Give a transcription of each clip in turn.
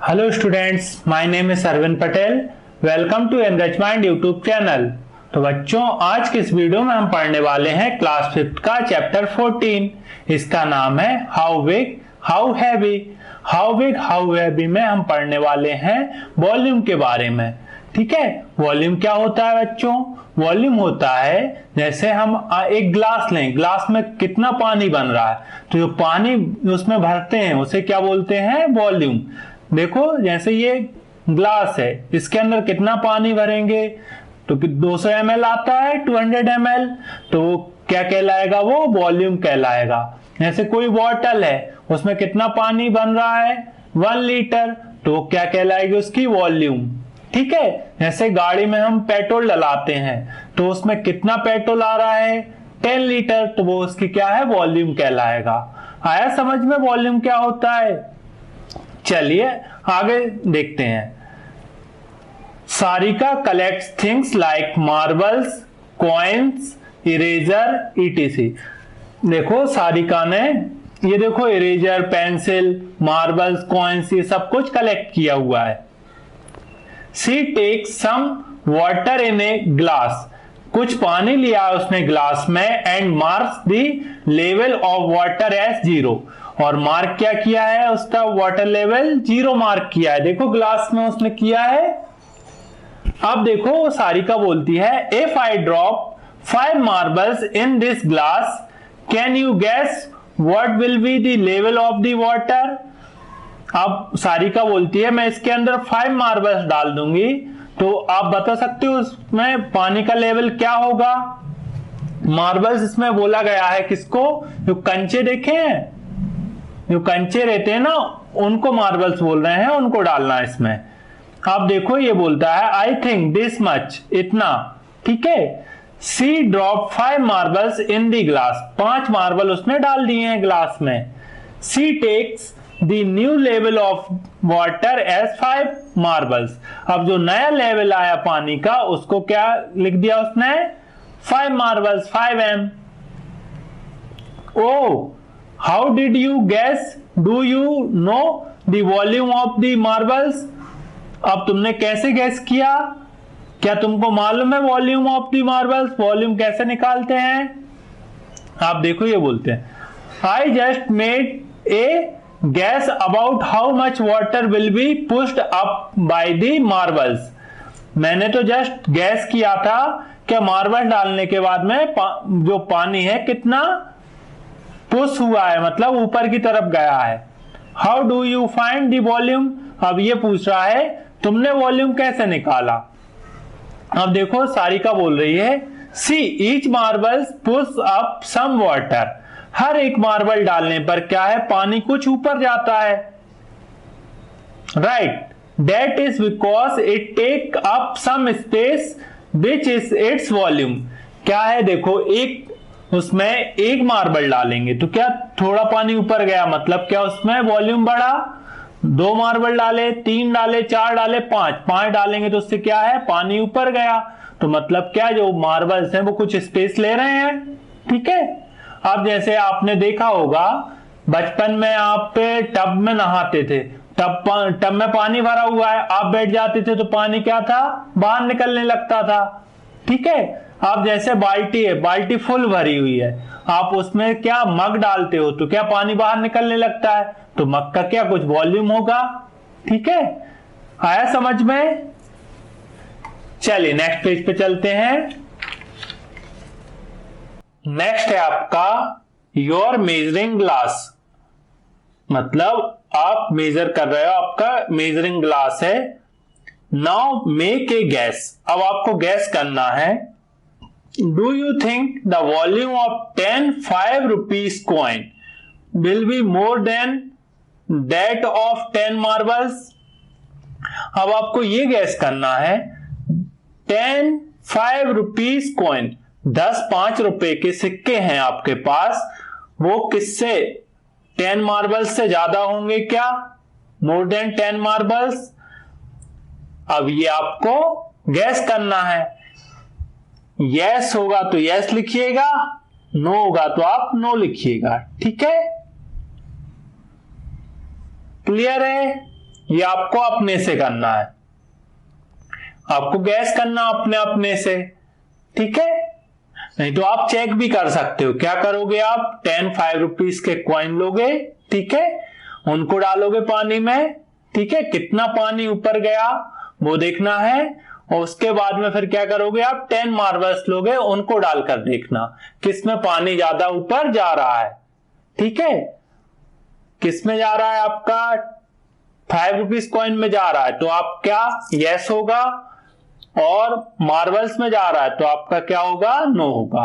Hello students, my name is Arvind Patel. Welcome to Enrich Mind YouTube channel. तो बच्चों, आज के इस वीडियो में हम पढ़ने वाले हैं क्लास 5 का चैप्टर 14। इसका नाम है how big how heavy. How big how heavy में हम पढ़ने वाले हैं वॉल्यूम के बारे में। ठीक है, वॉल्यूम क्या होता है बच्चों? वॉल्यूम होता है जैसे हम एक ग्लास लें, ग्लास में कितना पानी बन रहा है, तो जो पानी उसमें भरते हैं उसे क्या बोलते हैं? वॉल्यूम। देखो, जैसे ये ग्लास है, इसके अंदर कितना पानी भरेंगे तो 200 ml आता है, 200 ml, तो क्या कहलाएगा? वो वॉल्यूम कहलाएगा। जैसे कोई बॉटल है, उसमें कितना पानी बन रहा है? 1 लीटर, तो क्या कहलाएगी? उसकी वॉल्यूम। ठीक है, जैसे गाड़ी में हम पेट्रोल डलाते हैं तो उसमें कितना पेट्रोल आ रहा है? 10 लीटर, तो वो उसकी क्या है? वॉल्यूम कहलाएगा। आया समझ में वॉल्यूम क्या होता है? चलिए आगे देखते हैं। Sarika collects things like marbles, coins, eraser, etc. देखो, सारिका ने ये देखो इरेजर, पेंसिल, मार्बल्स, कॉइन्स, ये सब कुछ कलेक्ट किया हुआ है। She takes some water in a glass. कुछ पानी लिया उसने ग्लास में and marks the level of water as 0। और मार्क क्या किया है? उसका वाटर लेवल 0 मार्क किया है। देखो, ग्लास में उसने किया है। अब देखो, सारिका बोलती है if I drop 5 marbles in this glass, can you guess what will be the level of the water? अब सारिका बोलती है मैं इसके अंदर 5 मार्बल्स डाल दूंगी, तो आप बता सकते हो उसमें पानी का लेवल क्या होगा? मार्बल्स इसमें बोला गया है किसको? जो कंचे देखे हैं, जो कंचे रहते हैं ना, उनको मार्बल्स बोल रहे हैं, उनको डालना है इसमें। आप देखो, ये बोलता है आई थिंक दिस मच, इतना। ठीक है, she drop 5 marbles in the glass. 5 marble उसने डाल दिए हैं ग्लास में। She takes The new level of water as 5 marbles। अब जो नया लेवल आया पानी का, उसको क्या लिख दिया उसने? 5 marbles, 5m। Oh, how did you guess? Do you know the volume of the marbles? अब तुमने कैसे गैस किया? क्या तुमको मालूम है volume of the marbles? Volume कैसे निकालते हैं? आप देखो, ये बोलते हैं I just made a guess about how much water will be pushed up by the marbles। मैंने तो जस्ट गैस किया था कि मार्बल डालने के बाद में जो पानी है कितना पुश हुआ है, मतलब ऊपर की तरफ गया है। How do you find the volume? अब ये पूछ रहा है तुमने वॉल्यूम कैसे निकाला? अब देखो, सारिका बोल रही है she each marbles push up some water. हर एक मार्बल डालने पर क्या है? पानी कुछ ऊपर जाता है। Right, that is because it take up some space which is its volume. क्या है? देखो, एक उसमें एक मार्बल डालेंगे तो क्या थोड़ा पानी ऊपर गया, मतलब क्या उसमें वॉल्यूम बढ़ा। 2 मार्बल डाले, 3 डाले, 4 डाले, 5 डालेंगे तो उससे क्या है? पानी ऊपर गया। तो मतलब क्या, जो मार्बल्स हैं वो कुछ स्पेस ले रहे हैं। ठीक है, अब जैसे आपने देखा होगा बचपन में आप टब में नहाते थे, टब में पानी भरा हुआ है, आप बैठ जाते थे तो पानी क्या था? बाहर निकलने लगता था। ठीक है, अब जैसे बाल्टी है, बाल्टी फुल भरी हुई है, आप उसमें क्या मग डालते हो तो क्या पानी बाहर निकलने लगता है, तो मग का क्या कुछ वॉल्यूम होगा। ठीक है, आया समझ में? चलिए नेक्स्ट पेज पे चलते हैं। नेक्स्ट है आपका योर मेजरिंग ग्लास। मतलब आप मेजर कर रहे हो, आपका मेजरिंग ग्लास है। Now make a gas. अब आपको गैस करना है। Do you think the volume of 10 5 rupees coin will be more than that of 10 marbles? अब आपको ये गैस करना है 10 5 rupees coin, 10 5 रुपए के सिक्के हैं आपके पास, वो किससे? 10 मार्बल्स से ज्यादा होंगे क्या? More than 10 marbles. अब ये आपको गैस करना है। यस होगा तो यस लिखिएगा, नो होगा तो आप नो लिखिएगा। ठीक है, क्लियर है? ये आपको अपने से करना है, आपको गैस करना अपने अपने से, ठीक है। नहीं तो आप चेक भी कर सकते हो। क्या करोगे आप, 10 5 रुपीज के कॉइन लोगे, ठीक है, उनको डालोगे पानी में, ठीक है, कितना पानी ऊपर गया वो देखना है, और उसके बाद में फिर क्या करोगे आप, 10 मार्बल्स लोगे, उनको डालकर देखना किसमें पानी ज्यादा ऊपर जा रहा है, ठीक है। किसमें जा रहा है आपका, 5 रुपीज कॉइन में जा रहा है तो आप क्या, यस होगा, और मार्बल्स में जा रहा है तो आपका क्या होगा, नो होगा।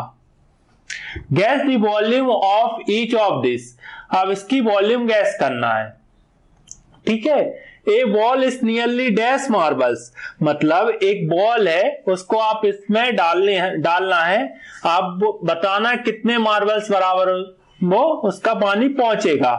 Guess the volume of each of this, अब इसकी वॉल्यूम गैस करना है, ठीक है। A ball is nearly dash marbles, मतलब एक बॉल है, उसको आप इसमें डालना है, आप बताना कितने मार्बल्स बराबर वो उसका पानी पहुंचेगा,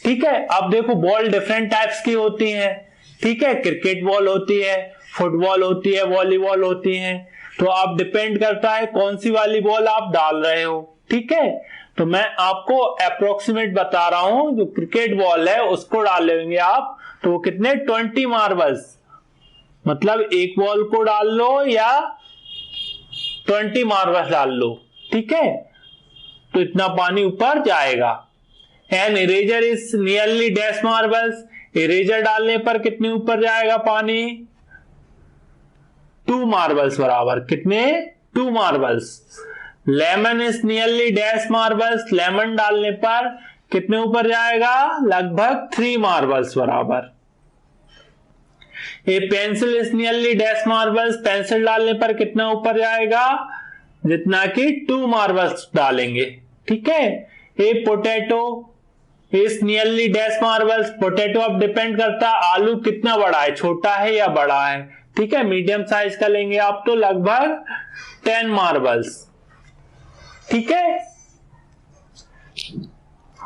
ठीक है। अब देखो बॉल डिफरेंट टाइप्स की होती हैं, ठीक है, क्रिकेट बॉल होती है, फुटबॉल होती है, वॉलीबॉल होती है, तो आप डिपेंड करता है कौन सी वाली बॉल आप डाल रहे हो, ठीक है। तो मैं आपको अप्रोक्सीमेट बता रहा हूं, जो क्रिकेट बॉल है उसको डाल लेंगे आप, तो वो कितने, 20 मार्बल्स, मतलब एक बॉल को डाल लो या 20 मार्बल्स डाल लो, ठीक है, तो इतना पानी ऊपर जाएगा। An eraser is nearly dash marbles, eraser डालने पर कितने ऊपर जाएगा पानी, 2 मार्बल्स बराबर, कितने, 2 marbles. Lemon is nearly dash marbles, lemon डालने पर कितने ऊपर जाएगा, लगभग 3 मार्बल्स बराबर। ए pencil is nearly dash marbles, pencil डालने पर कितना ऊपर जाएगा, जितना कि 2 मार्बल्स डालेंगे, ठीक है। ए potato is nearly dash marbles, potato अब डिपेंड करता है आलू कितना बड़ा है, छोटा है या बड़ा है, ठीक है, मीडियम साइज का लेंगे आप तो लगभग 10 मार्बल्स, ठीक है।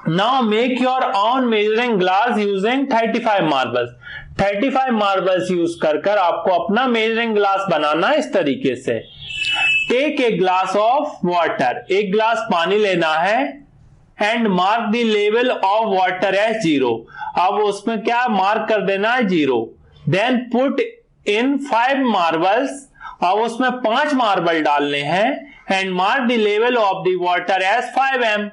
Now make your own measuring glass using 35 marbles, 35 marbles use कर आपको अपना मेजरिंग ग्लास बनाना इस तरीके से। Take a glass of water, एक ग्लास पानी लेना है, and mark the level of water as 0, अब उसमें क्या मार्क कर देना है 0। देन पुट इन 5 मार्बल्स, अब उसमें 5 मार्बल डालने हैं, and mark the level of the water as 5m।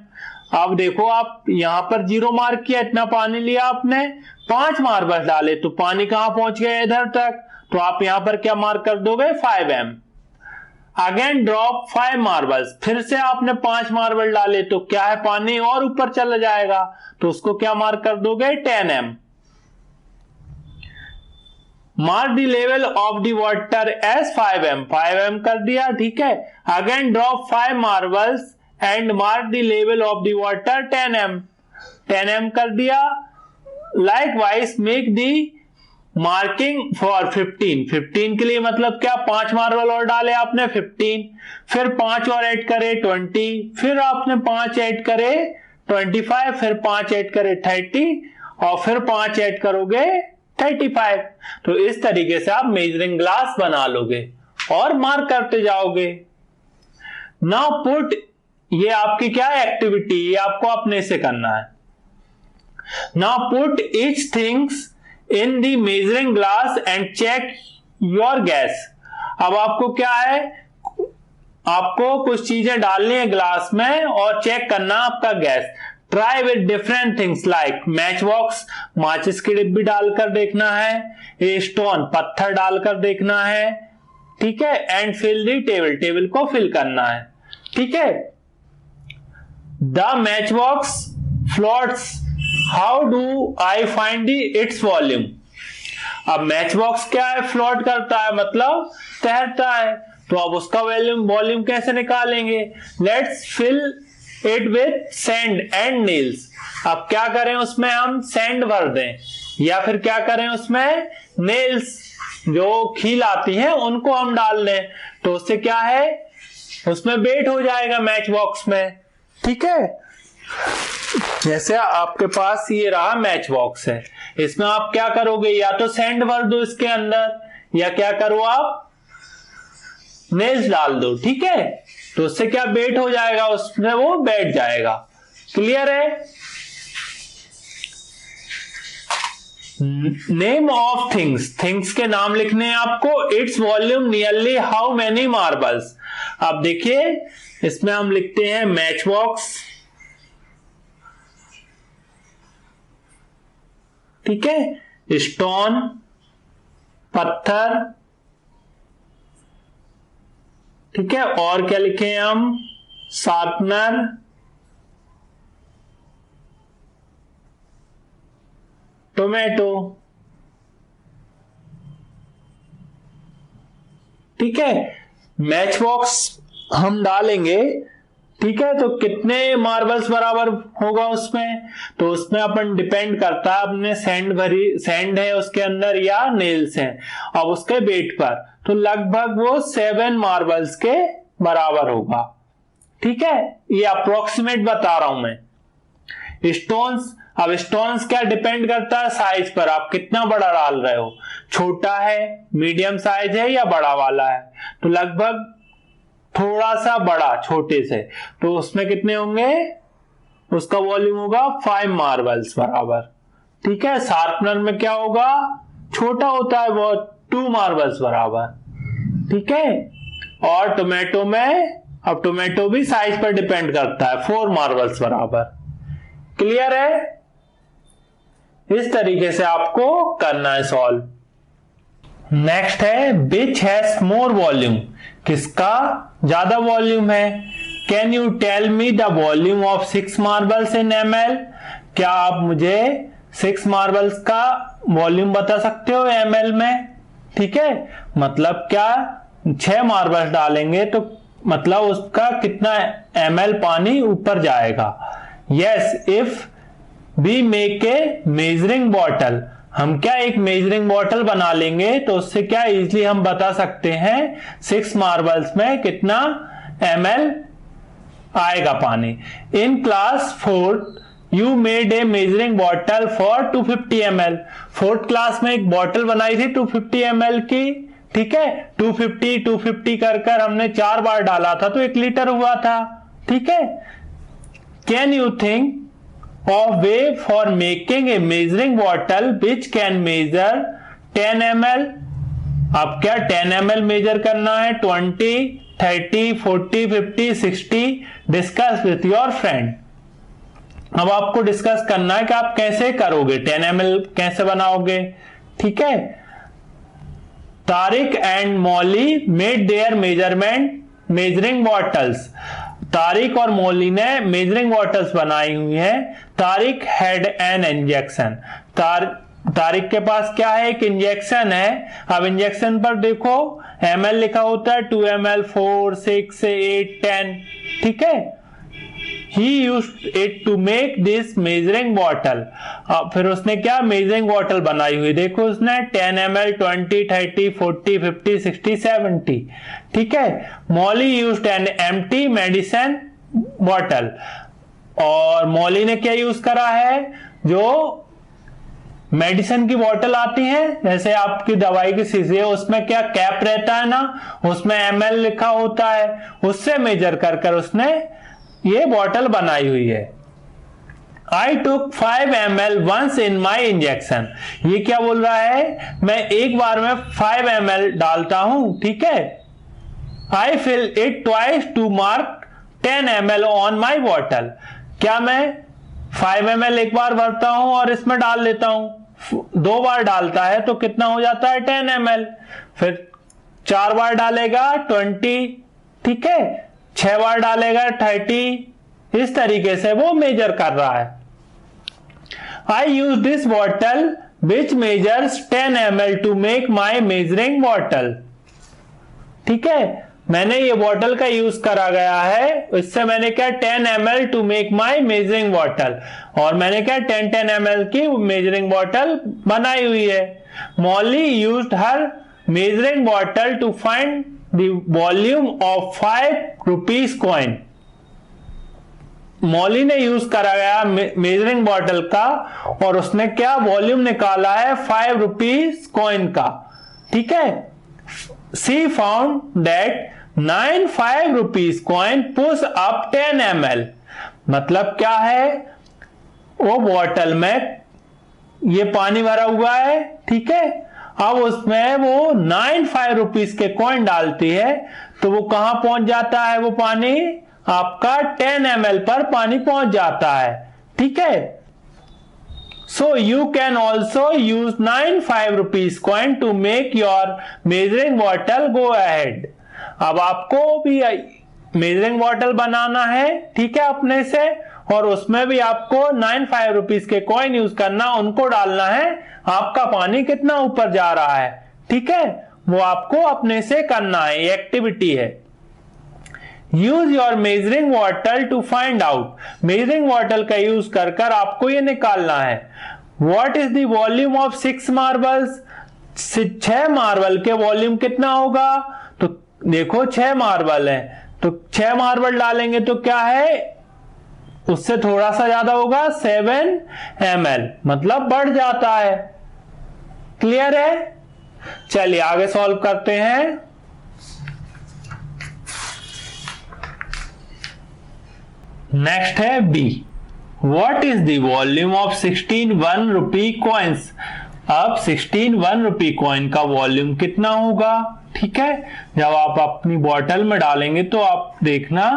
अब देखो आप यहां पर 0 मार्क किया, इतना पानी लिया आपने, 5 मार्बल डाले तो पानी कहां पहुंच गया, इधर तक, तो आप यहां पर क्या मार्क कर दोगे, 5m। अगेन ड्रॉप 5 मार्बल्स, फिर से आपने 5 मार्बल डाले तो क्या है, पानी और ऊपर चला जाएगा, तो उसको क्या मार्क कर दोगे, 10m। Mark the level of the water as 5m, 5m कर दिया, ठीक है। Again drop 5 marbles and mark the level of the water 10m, 10m कर दिया। Likewise make the marking for 15 के लिए, मतलब क्या, 5 मार्बल और डाले आपने 15, फिर 5 और ऐड करे 20, फिर आपने 5 ऐड करे 25, फिर 5 ऐड करे 30, और फिर 5 ऐड करोगे 35। तो इस तरीके से आप मेजरिंग ग्लास बना लोगे और मार्क करते जाओगे। नाउ पुट, ये आपकी क्या एक्टिविटी, ये आपको अपने से करना है। Now put each things in the measuring glass and check your guess, अब आपको क्या है, आपको कुछ चीजें डालनी है ग्लास में और चेक करना आपका gas. Try with different things like match box, माचिस की डिब्बी डालकर देखना है, ए स्टोन, पत्थर डालकर देखना है, ठीक है, and fill the table, table को फिल करना है, ठीक है। The match box floats, how do I find the its volume, अब मैच बॉक्स क्या है, फ्लोट करता है, मतलब तैरता है, तो अब उसका वॉल्यूम कैसे निकालेंगे। Let's fill it with sand and nails, अब क्या करें उसमें हम सैंड भर दें, या फिर क्या करें उसमें नेल्स, जो खील आती हैं उनको हम डाल दें, तो उससे क्या है, उसमें वेट हो जाएगा मैच बॉक्स में, ठीक है। जैसे आपके पास ये रहा मैच बॉक्स है, इसमें आप क्या करोगे, या तो सैंड भर दो इसके अंदर, या क्या करो आप नेल्स डाल दो, ठीक है, तो उससे क्या वेट हो जाएगा, उसमें वो बैठ जाएगा। क्लियर है। नेम ऑफ थिंग्स, थिंग्स के नाम लिखने हैं आपको। Its volume nearly how many marbles. अब देखिए इसमें हम लिखते हैं मैच बॉक्स, ठीक है, स्टोन पत्थर, ठीक है, और क्या लिखे हैं हम, शार्पनर, टोमेटो, ठीक है। मैच बॉक्स हम डालेंगे, ठीक है, तो कितने मार्बल्स बराबर होगा उसमें, तो उसमें अपन डिपेंड करता है अपने सैंड है उसके अंदर या नेल्स हैं, अब उसके वेट पर, तो लगभग वो 7 मार्बल्स के बराबर होगा, ठीक है। ये अप्रोक्सीमेट बता रहा हूं मैं। स्टोन्स, अब स्टोन्स क्या डिपेंड करता है साइज पर, आप कितना बड़ा डाल रहे हो, छोटा है, मीडियम साइज है या बड़ा वाला है, तो लगभग थोड़ा सा बड़ा छोटे से, तो उसमें कितने होंगे, उसका वॉल्यूम होगा 5 मार्बल्स बराबर, ठीक है। शार्पनर में क्या होगा, छोटा होता है वो 2 मार्बल्स बराबर, ठीक है। और टोमेटो में, अब टोमेटो भी साइज पर डिपेंड करता है, 4 मार्बल्स बराबर। क्लियर है, इस तरीके से आपको करना है सॉल्व। नेक्स्ट है विच हैज मोर वॉल्यूम, किसका ज्यादा वॉल्यूम है। Can you tell me the volume of 6 marbles in ml, क्या आप मुझे 6 मार्बल्स का वॉल्यूम बता सकते हो ml में, ठीक है। मतलब क्या 6 मार्बल्स डालेंगे तो मतलब उसका कितना ml पानी ऊपर जाएगा। Yes if we make a measuring bottle, हम क्या एक मेजरिंग बॉटल बना लेंगे तो उससे क्या इजीली हम बता सकते हैं 6 मार्बल्स में कितना ml आएगा पानी। In class 4 you made a measuring bottle for 250 ml, 4th class में एक बॉटल बनाई थी 250 ml की, ठीक है। 250 कर हमने 4 बार डाला था तो 1 लीटर हुआ था, ठीक है। Can you think of way for making a measuring bottle which can measure 10 ml, अब क्या 10 ml मेजर करना है, 20, 30, 40, 50, 60, डिस्कस विथ योर फ्रेंड। अब आपको डिस्कस करना है कि आप कैसे करोगे, 10 ml कैसे बनाओगे, ठीक है। Tariq and Molly made their measuring bottles, Tariq और मौली ने मेजरिंग बॉटल्स बनाई हुई हैं। Tariq had an injection, Tariq के पास क्या है, एक इंजेक्शन है। अब इंजेक्शन पर देखो ml लिखा होता है, 2 ml, 4, 6, 8, 10, ठीक है। He used it to make this measuring bottle, फिर उसने क्या मेजरिंग बॉटल बनाई हुई, देखो उसने 10 ml, 20, 30, 40, 50, 60, 70, ठीक है। Molly used an empty medicine bottle, और मॉली ने क्या यूज करा है, जो मेडिसिन की बोतल आती है, जैसे आपकी दवाई की शीशी है उसमें क्या कैप रहता है ना, उसमें ml लिखा होता है, उससे मेजर कर उसने ये बॉटल बनाई हुई है। I took 5 ml once in my injection, ये क्या बोल रहा है, मैं एक बार में 5 ml डालता हूं, ठीक है। I fill it twice to mark 10 ml on my bottle, क्या मैं 5 ml एक बार भरता हूं और इसमें डाल लेता हूं, 2 बार डालता है तो कितना हो जाता है 10 ml, फिर 4 बार डालेगा 20, ठीक है, 6 बार डालेगा 30, इस तरीके से वो मेजर कर रहा है। I use this bottle which measures 10 ml to make my measuring bottle, ठीक है, मैंने ये बॉटल का यूज करा गया है, इससे मैंने क्या 10 ml to make my measuring bottle, और मैंने क्या 10 ml की मेजरिंग बॉटल बनाई हुई है। Molly used her measuring bottle to find the volume of 5 rupees coin, Molly ने यूज करा गया मेजरिंग बॉटल का और उसने क्या वॉल्यूम निकाला है 5 रुपीज कॉइन का, ठीक है। She found that 9 5 rupees coin push up 10 ml, मतलब क्या है, वो बॉटल में ये पानी भरा हुआ है, ठीक है। अब उसमें वो 95 रुपीस के कॉइन डालती है तो वो कहां पहुंच जाता है, वो पानी आपका 10 ml पर पानी पहुंच जाता है, ठीक है। So you can also use 95 rupees coin to make your measuring bottle go ahead. अब आपको भी मेजरिंग बॉटल बनाना है, ठीक है, अपने से, और उसमें भी आपको 95 रुपीस के कॉइन यूज करना, उनको डालना है, आपका पानी कितना ऊपर जा रहा है, ठीक है, वो आपको अपने से करना है, ये एक्टिविटी है। Use your measuring bottle to find out. Measuring bottle का यूज कर कर आपको ये निकालना है what is the volume of 6 marbles. 6 marble के वॉल्यूम कितना होगा, तो देखो 6 मार्बल है तो 6 मार्बल डालेंगे तो क्या है, उससे थोड़ा सा ज्यादा होगा, 7 ml, मतलब बढ़ जाता है। क्लियर है? चलिए आगे सॉल्व करते हैं। नेक्स्ट है B, what is the volume of 16 1 rupee coins. अब 16 1 रुपी कॉइन का वॉल्यूम कितना होगा, ठीक है। जब आप अपनी बॉटल में डालेंगे तो आप देखना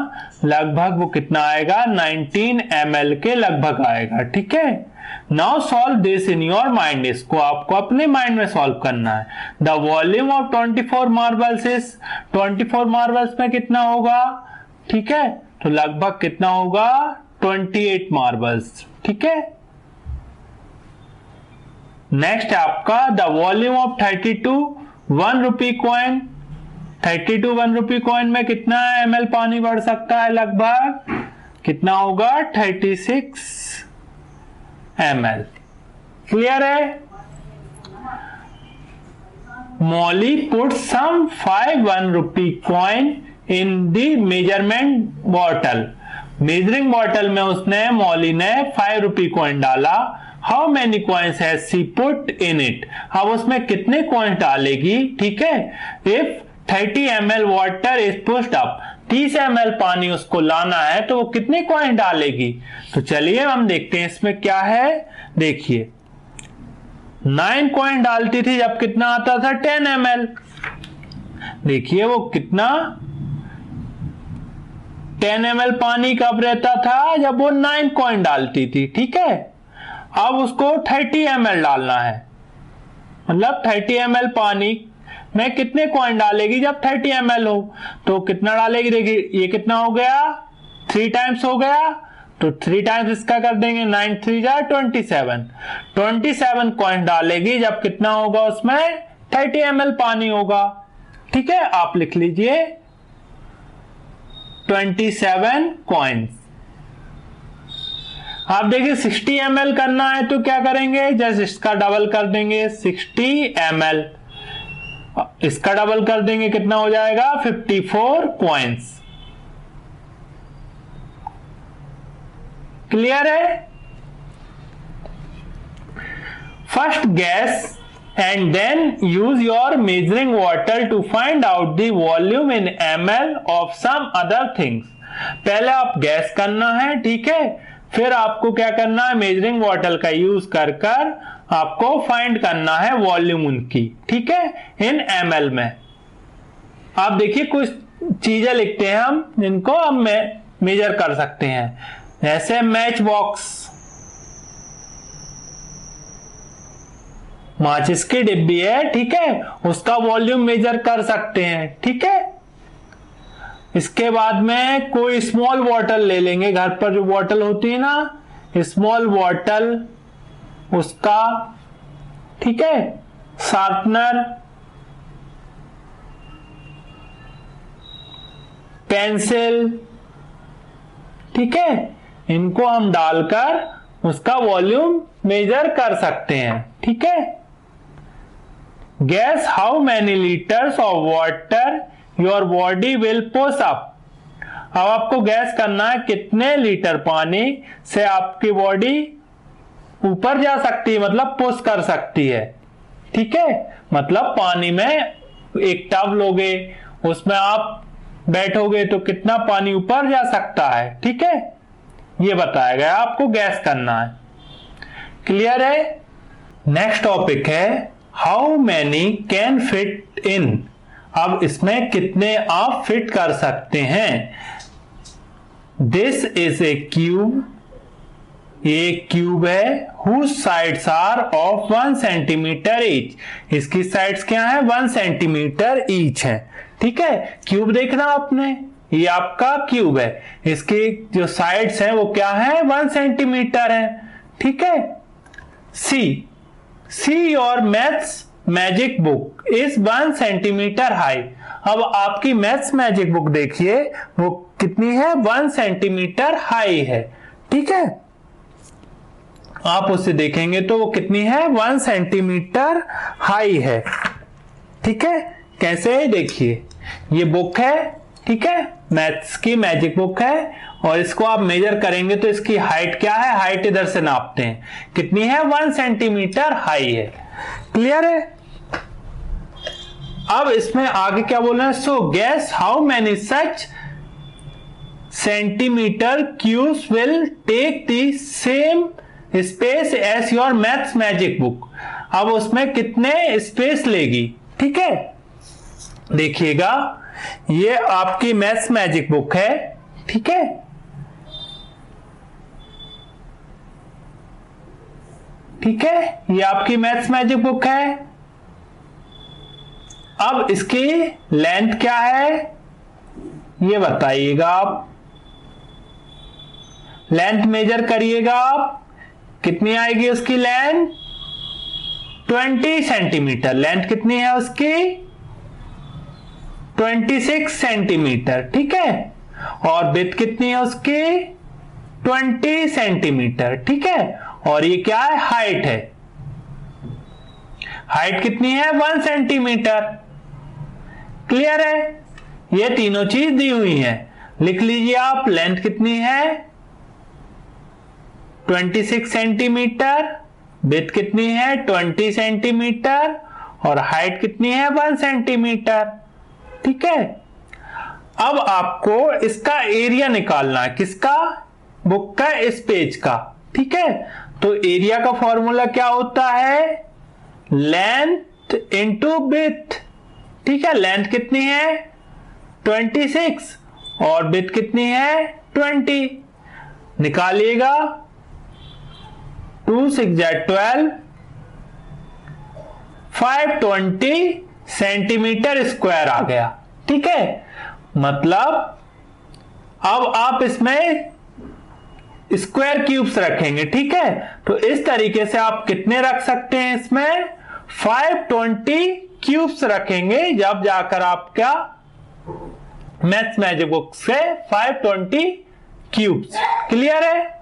लगभग वो कितना आएगा, 19 ml के लगभग आएगा, ठीक है। Now solve this in your mind. इसको आपको अपने माइंड में सॉल्व करना है। The volume of 24 marbles is, 24 marbles में कितना होगा, ठीक है, तो लगभग कितना होगा, 28 मार्बल्स, ठीक है। नेक्स्ट आपका the volume of 32 1 rupee coin. 32 1 rupee coin में कितना ml पानी बढ़ सकता है, लगभग कितना होगा, 36 ml। क्लियर है? Molly put some 5 1 rupee coin in the measurement bottle. Measuring bottle में उसने, मॉली ने 5 रुपी कॉइन डाला। How many coins has she put in it. अब उसमें कितने कॉइन्स डालेगी, ठीक है। If 30 ml water is pushed up, 30 ml पानी उसको लाना है तो वो कितने कॉइन डालेगी। तो चलिए हम देखते हैं इसमें क्या है। देखिए 9 कॉइन डालती थी जब कितना आता था, 10 ml। देखिए वो कितना, 10 ml पानी कब रहता था, जब वो 9 कॉइन डालती थी, ठीक है। अब उसको 30 ml डालना है, मतलब 30 ml पानी में कितने कॉइन डालेगी, जब 30 ml हो तो कितना डालेगी। देखिए ये कितना हो गया, 3 टाइम्स हो गया, तो 3 टाइम्स इसका कर देंगे, 9 3 जा 27, 27 कॉइन डालेगी जब कितना होगा, उसमें 30 ml पानी होगा, ठीक है। आप लिख लीजिए 27 कॉइन्स। आप देखिए 60 ml करना है तो क्या करेंगे, जस्ट इसका डबल कर देंगे, 60 ml, इसका डबल कर देंगे, कितना हो जाएगा, 54 कॉइन्स। क्लियर है? First gas and then use your measuring bottle to find out the volume in ml of some other things। पहले आप गैस करना है, ठीक है, फिर आपको क्या करना है, मेजरिंग बॉटल का यूज कर कर आपको फाइंड करना है वॉल्यूम उनकी, ठीक है, इन ml में। आप देखिए कुछ चीजें लिखते हैं हम जिनको हम मेजर कर सकते हैं, जैसे मैच बॉक्स, माचिस की डिब्बी है, ठीक है, उसका वॉल्यूम मेजर कर सकते हैं, ठीक है। इसके बाद में कोई स्मॉल बॉटल ले लेंगे, घर पर जो बॉटल होती है ना, स्मॉल बॉटल, उसका, ठीक है, शार्पनर, पेंसिल, ठीक है, इनको हम डालकर उसका वॉल्यूम मेजर कर सकते हैं, ठीक है। Guess how many liters of water your body will push up। अब आपको गैस करना है कितने लीटर पानी से आपकी बॉडी ऊपर जा सकती है, मतलब पुश कर सकती है, ठीक है। मतलब पानी में एक टब लोगे, उसमें आप बैठोगे तो कितना पानी ऊपर जा सकता है, ठीक है, ये बताया गया, आपको गैस करना है। क्लियर है? नेक्स्ट टॉपिक है how many can fit in. अब इसमें कितने आप फिट कर सकते हैं। दिस इज ए क्यूब, ये क्यूब है whose sides are of 1 centimetre each. इसकी साइड्स क्या है 1 सेंटीमीटर ईच है। ठीक है, क्यूब देखना आपने, ये आपका क्यूब है, इसकी जो साइड्स हैं वो क्या है 1 सेंटीमीटर है। ठीक है, see your maths magic book is 1 centimetre high. अब आपकी मैथ्स मैजिक बुक देखिए वो कितनी है 1 सेंटीमीटर हाई है। ठीक है, आप उससे देखेंगे तो वो कितनी है 1 सेंटीमीटर हाई है। ठीक है, कैसे है देखिए, ये बुक है, ठीक है, मैथ्स की मैजिक बुक है, और इसको आप मेजर करेंगे तो इसकी हाइट क्या है, हाइट इधर से नापते हैं, कितनी है 1 सेंटीमीटर हाई है। क्लियर है। अब इसमें आगे क्या बोल रहे हैं, so guess how many such centimetre cubes will take the same space as your maths magic book. अब उसमें कितने स्पेस लेगी। ठीक है, देखिएगा ये आपकी मैथ्स मैजिक बुक है। ठीक है, ठीक है, ये आपकी मैथ्स मैजिक बुक है। अब इसकी लेंथ क्या है ये बताइएगा, आप लेंथ मेजर करिएगा, आप कितनी आएगी उसकी लेंथ 20 सेंटीमीटर। लेंथ कितनी है उसकी 26 सेंटीमीटर। ठीक है, और विड्थ कितनी है उसकी 20 सेंटीमीटर। ठीक है, और ये क्या है हाइट है, हाइट कितनी है 1 सेंटीमीटर। क्लियर है, ये तीनों चीज दी हुई है, लिख लीजिए आप। लेंथ कितनी है 26 सेंटीमीटर, विड्थ कितनी है 20 सेंटीमीटर, और हाइट कितनी है 1 सेंटीमीटर। ठीक है, अब आपको इसका एरिया निकालना है, किसका, बुक का, इस पेज का। ठीक है, तो एरिया का फॉर्मूला क्या होता है, लेंथ इंटू विड्थ। ठीक है, लेंथ कितनी है 26 और विड्थ कितनी है 20। निकालिएगा, 2 6 12, 520 सेंटीमीटर स्क्वायर आ गया। ठीक है, मतलब अब आप इसमें स्क्वायर क्यूब्स रखेंगे। ठीक है, तो इस तरीके से आप कितने रख सकते हैं, इसमें 520 क्यूब्स रखेंगे, जब जाकर आप क्या मैथ्स मैजिक बुक से 520 क्यूब्स। क्लियर है,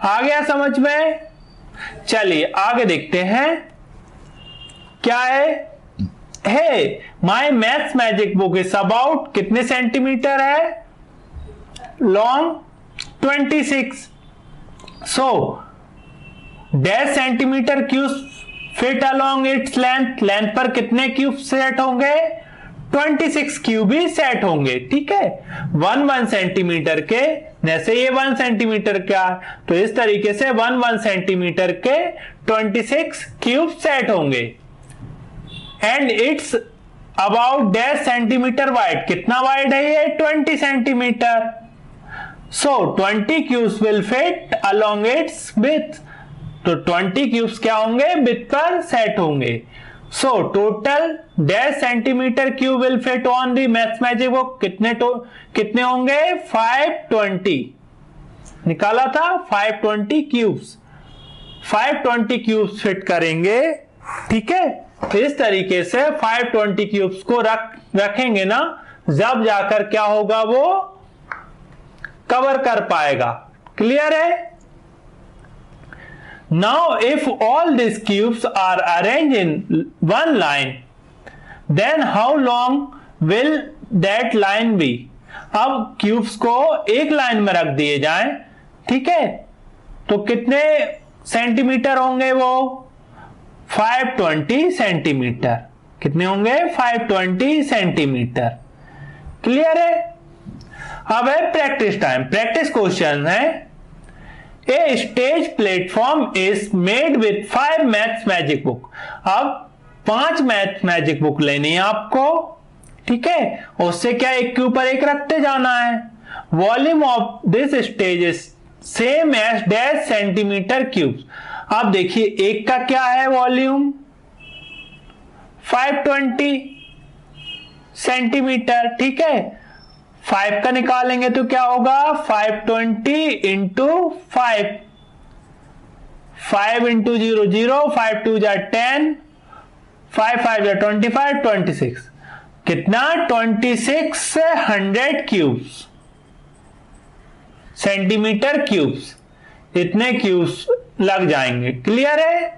आ गया समझ में। चलिए आगे देखते हैं क्या है my maths magic book is about कितने सेंटीमीटर है long 26। So dash centimetre cube fit along its length. Length पर कितने क्यूब सेट होंगे 26 क्यूब ही सेट होंगे। ठीक है, 1 सेंटीमीटर के, जैसे ये 1 सेंटीमीटर का, तो इस तरीके से 1 सेंटीमीटर के 26 क्यूब सेट होंगे। And it's about dash centimetre wide. कितना वाइड है ये 20 centimetre. So 20 cubes will fit along it's width. तो 20 क्यूब्स क्या होंगे विड्थ पर सेट होंगे। So total dash centimetre cube will fit on the maths magic book. कितने होंगे 520 निकाला था 520 क्यूब्स। 520 क्यूब्स फिट करेंगे। ठीक है, तो इस तरीके से 520 क्यूब्स को रखेंगे ना, जब जाकर क्या होगा वो कवर कर पाएगा। क्लियर है। Now if all these cubes are arranged in one line, then how long will that line be? अब क्यूब्स को एक लाइन में रख दिए जाएं, ठीक है, तो कितने सेंटीमीटर होंगे वो 520 सेंटीमीटर। कितने होंगे 520 सेंटीमीटर। क्लियर है। अब है प्रैक्टिस टाइम। प्रैक्टिस क्वेश्चन है a stage platform is made with 5 maths magic book. अब 5 मैथ्स मैजिक बुक लेनी है आपको, ठीक है, उससे क्या एक के ऊपर एक रखते जाना है। Volume of this stage is same as dash centimetre cubes. अब देखिए एक का क्या है वॉल्यूम, 520 सेंटीमीटर, ठीक है। 5 का निकालेंगे तो क्या होगा, 520 इंटू 5, 5 इंटू 0 0, 5 2 जा 10, 5 5 जा 25, 26, कितना 2600 क्यूब्स, सेंटीमीटर क्यूब्स, इतने क्यूब्स लग जाएंगे। क्लियर है।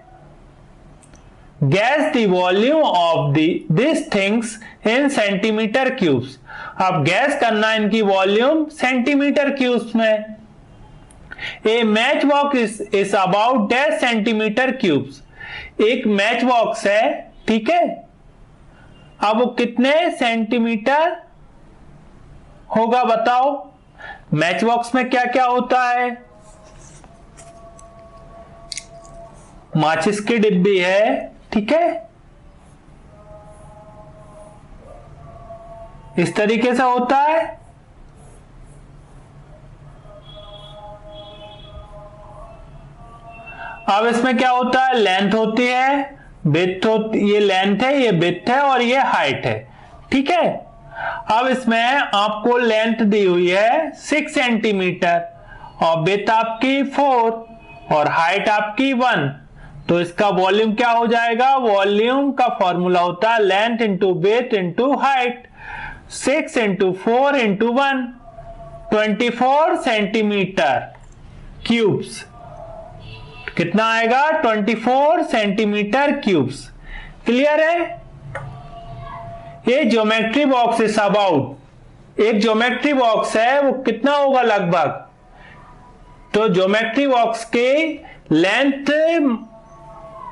Guess the volume of this things in centimetre cubes. अब गैस करना इनकी वॉल्यूम सेंटीमीटर क्यूब्स में। A match box is about dash centimetre cubes. एक मैच बॉक्स है, ठीक है, अब वो कितने सेंटीमीटर होगा बताओ। मैच बॉक्स में क्या क्या होता है, माचिस की डिब्बी है, ठीक है, इस तरीके से होता है। अब इसमें क्या होता है, लेंथ होती है, विड्थ होती, ये लेंथ है, ये विड्थ है और ये हाइट है, ठीक है। अब इसमें आपको लेंथ दी हुई है 6 सेंटीमीटर और विड्थ आपकी 4 और हाइट आपकी 1, तो इसका वॉल्यूम क्या हो जाएगा, वॉल्यूम का फॉर्मूला होता है length into width into height, 6 into 4 into 1, 24 centimetre cubes. कितना आएगा, 24 सेंटीमीटर क्यूब्स। क्लियर है। ये ज्योमेट्री बॉक्स इज अबाउट, एक ज्योमेट्री बॉक्स है, वो कितना होगा लगभग, तो ज्योमेट्री बॉक्स के लेंथ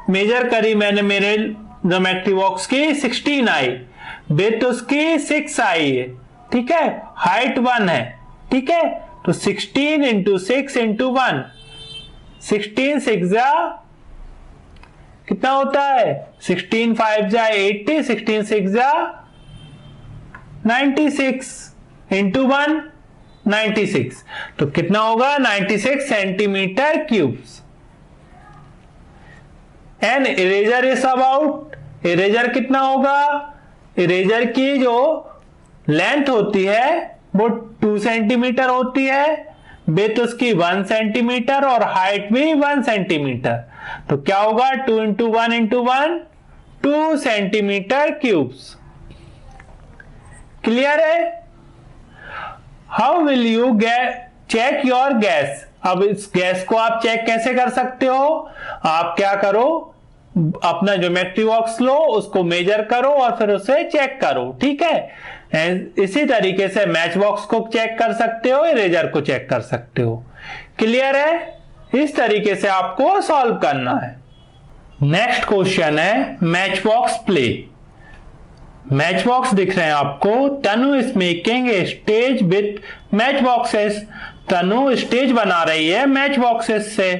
मेजर करी मैंने, मेरे ज्योमेट्री बॉक्स की 16 आई, विड्थ उसकी 6 आई है, ठीक है, हाइट 1 है, ठीक है, तो 16 इंटू 6 इंटू 1, 16 6 जा कितना होता है, 16 5 जा 80, 16 6 जा 96 इंटू 1 96, तो कितना होगा 96 centimetre cubes. An eraser is about, eraser कितना होगा, इरेजर की जो लेंथ होती है वो 2 सेंटीमीटर होती है, विड्थ उसकी 1 सेंटीमीटर और हाइट भी 1 सेंटीमीटर, तो क्या होगा 2 into 1 into 1, 2 centimetre cubes. Clear है। How will you check your guess. अब इस गैस को आप चेक कैसे कर सकते हो, आप क्या करो, अपना ज्योमेट्री बॉक्स लो, उसको मेजर करो और फिर उसे चेक करो, ठीक है। इसी तरीके से मैच बॉक्स को चेक कर सकते हो, इरेजर को चेक कर सकते हो। क्लियर है। इस तरीके से आपको सॉल्व करना है। नेक्स्ट क्वेश्चन है match box play. Match box दिख रहे हैं आपको। Tanu is making a stage with match boxes. Tanu stage बना रही है मैच बॉक्सेस से,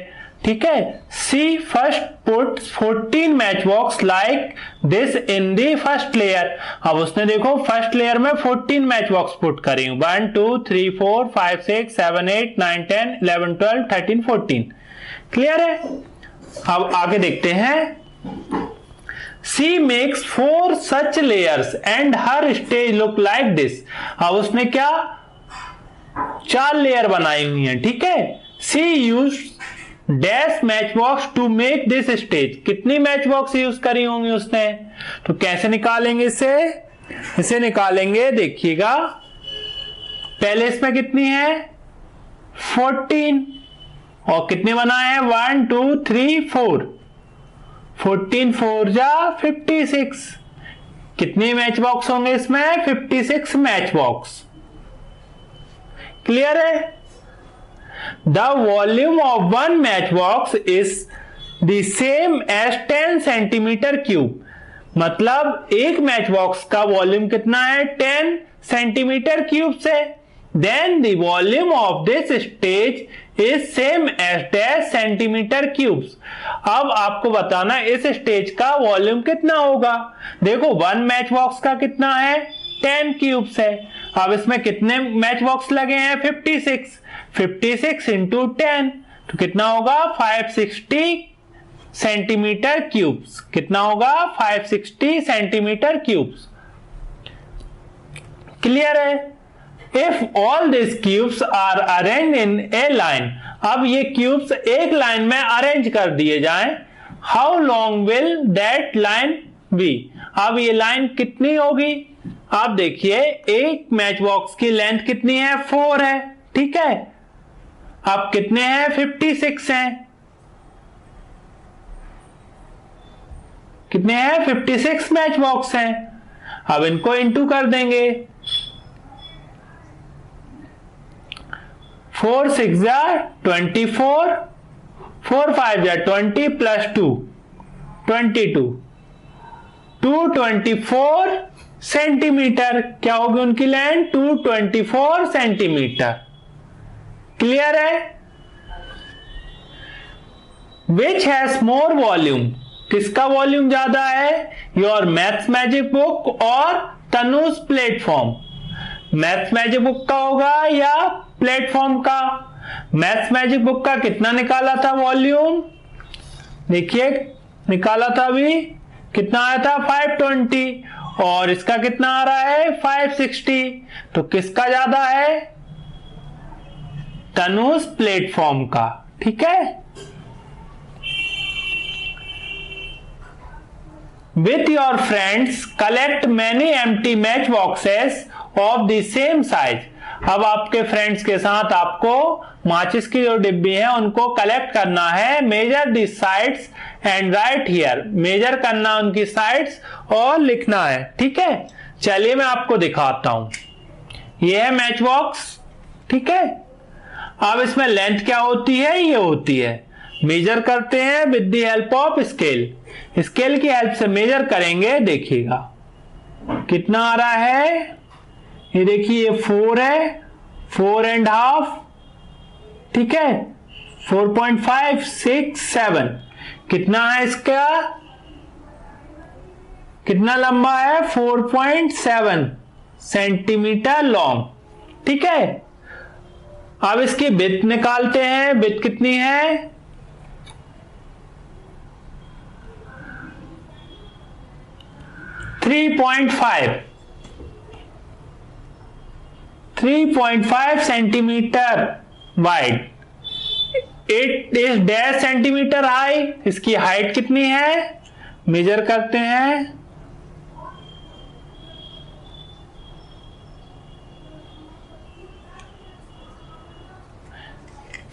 ठीक है। She first put 14 match box like this in the first layer. अब उसने देखो फर्स्ट लेयर में 14 मैच बॉक्स पुट करी, 1 2 3 4 5 6 7 8 9 10 11 12 13 14। क्लियर है। अब आगे देखते हैं। She makes 4 such layers and her stage look like this. अब उसने क्या 4 लेयर बनाई हुई है, ठीक है। She use dash match box to make this stage. कितनी मैच बॉक्स यूज करी होंगी उसने, तो कैसे निकालेंगे इसे निकालेंगे, देखिएगा। पहले इसमें कितनी है 14 और कितने बनाए हैं 1 2 3 4, 14 4 जा 56। कितनी मैच बॉक्स होंगे इसमें 56 मैच बॉक्स। क्लियर है। The volume of one matchbox is the same as 10 centimetre cube. मतलब एक मैच बॉक्स का वॉल्यूम कितना है 10 सेंटीमीटर क्यूब से। Then the volume of this stage is same as dash centimetre cubes. अब आपको बताना इस स्टेज का वॉल्यूम कितना होगा। देखो 1 मैच बॉक्स का कितना है 10 क्यूब्स है। अब इसमें कितने मैच बॉक्स लगे हैं 56 इंटू 10 तो कितना होगा 560 सेंटीमीटर क्यूब्स। कितना होगा 560 सेंटीमीटर क्यूब्स। क्लियर है। If all this cubes are arrange in a line, अब ये क्यूब्स एक लाइन में अरेंज कर दिए जाएं, how long will that line be. अब ये लाइन कितनी होगी। आप देखिए एक मैच बॉक्स की लेंथ कितनी है 4 है, ठीक है। अब कितने हैं 56 हैं। कितने हैं 56 मैच बॉक्स हैं। अब इनको इंटू कर देंगे। 4 6 जा 24, 4 5 जा 20 प्लस 2 22, 224 सेंटीमीटर। क्या होगी उनकी लेंथ 224 सेंटीमीटर। क्लियर है। विच हैज मोर वॉल्यूम, किसका वॉल्यूम ज्यादा है, योर मैथ्स मैजिक बुक और Tanuj platform. Maths magic book का होगा या प्लेटफॉर्म का। मैथ्स मैजिक बुक का कितना निकाला था वॉल्यूम, देखिए निकाला था अभी, कितना आया था 520 और इसका कितना आ रहा है 560। तो किसका ज्यादा है तनुज प्लेटफॉर्म का, ठीक है। With your friends collect many empty match boxes of the same size। अब आपके फ्रेंड्स के साथ आपको माचिस की जो डिब्बी है उनको कलेक्ट करना है। Measure the sides and right here, measure करना उनकी साइड्स और लिखना है, ठीक है। चलिए मैं आपको दिखाता हूं। ये है मैच बॉक्स, ठीक है। अब इसमें लेंथ क्या होती है, ये होती है। मेजर करते हैं with the help of scale. Scale की हेल्प से मेजर करेंगे, देखिएगा कितना आ रहा है। ये देखिए 4 है, 4.5, ठीक है, 4.5 6 7। कितना है इसका, कितना लंबा है 4.7 सेंटीमीटर लॉन्ग, ठीक है। अब इसकी विड्थ निकालते हैं। विड्थ कितनी है 3.5 centimetre wide. 8 is dash centimetre high. इसकी हाइट कितनी है, मेजर करते हैं।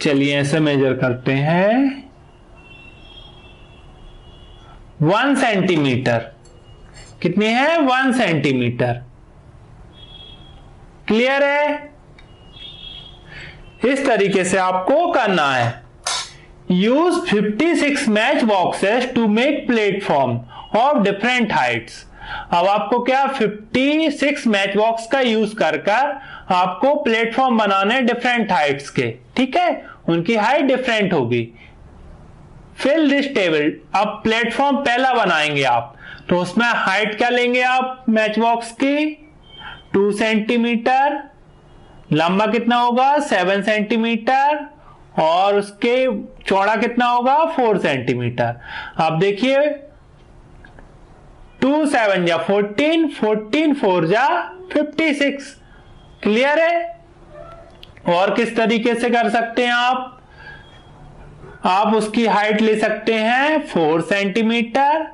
चलिए ऐसे मेजर करते हैं 1 सेंटीमीटर। कितनी है 1 सेंटीमीटर। क्लियर है। इस तरीके से आपको करना है। Use 56 match boxes to make platform of different heights. अब आपको क्या 56 मैच बॉक्स का यूज कर आपको प्लेटफॉर्म बनाने डिफरेंट हाइट्स के, ठीक है। उनकी हाइट डिफरेंट होगी। Fill this table. अब प्लेटफॉर्म पहला बनाएंगे आप, तो उसमें हाइट क्या लेंगे आप मैच बॉक्स की 2 सेंटीमीटर। लंबा कितना होगा 7 सेंटीमीटर और उसके चौड़ा कितना होगा 4 सेंटीमीटर। अब देखिए 2 7 जा 14, 14 4 जा 56। क्लियर है। और किस तरीके से कर सकते हैं आप उसकी हाइट ले सकते हैं 4 सेंटीमीटर,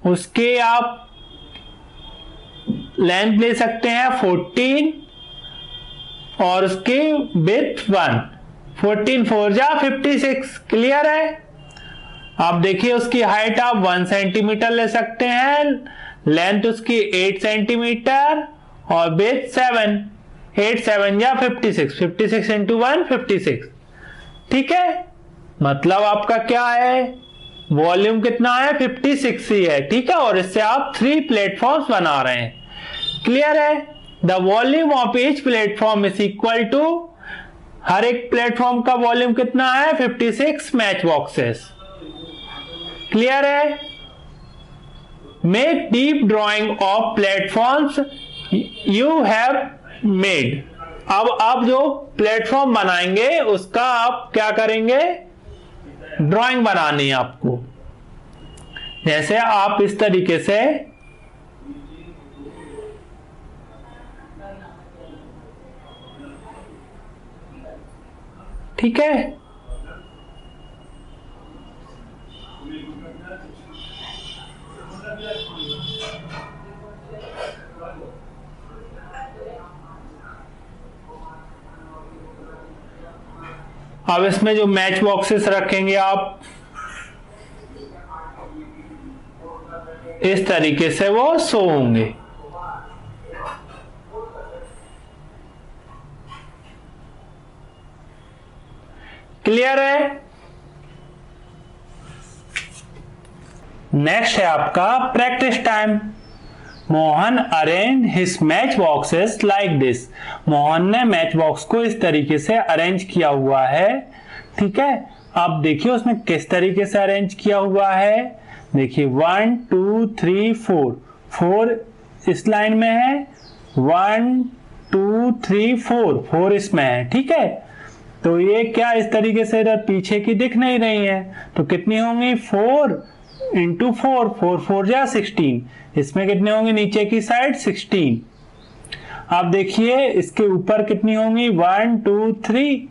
उसके आप लेंथ ले सकते हैं 14 और उसकी विड्थ 1। 14 4 जा 56। क्लियर है। आप देखिए उसकी हाइट आप 1 सेंटीमीटर ले सकते हैं, लेंथ उसकी 8 सेंटीमीटर और विड्थ 7। 8 7 या 56, 56 इंटू 1 56, ठीक है। मतलब आपका क्या है वॉल्यूम कितना है 56 ही है, ठीक है। और इससे आप 3 प्लेटफॉर्म्स बना रहे हैं। क्लियर है। The volume of each platform is equal to हर एक प्लेटफॉर्म का वॉल्यूम कितना है? 56 मैच बॉक्सेस। क्लियर है? Make deep drawing of platforms you have made. अब आप जो प्लेटफॉर्म बनाएंगे उसका आप क्या करेंगे? ड्राइंग बनानी है आपको। जैसे आप इस तरीके से ठीक है, अब इसमें जो मैच बॉक्सेस रखेंगे आप इस तरीके से वो शो होंगे। क्लियर है? नेक्स्ट है आपका practice time. Mohan arrange his match boxes like this. Mohan ने मैच बॉक्स को इस तरीके से अरेंज किया हुआ है। ठीक है, अब देखिए उसने किस तरीके से अरेंज किया हुआ है। देखिए 1 2 3 4, 4 इस लाइन में है, 1 2 3 4, 4 इसमें है। ठीक है, तो ये क्या इस तरीके से इधर पीछे की दिख नहीं रही है, तो कितनी होंगी? 4 इंटू 4, 4 4 जा 16। इसमें कितने होंगे नीचे की साइड? 16। अब देखिए इसके ऊपर कितनी होंगी? 1 2 3,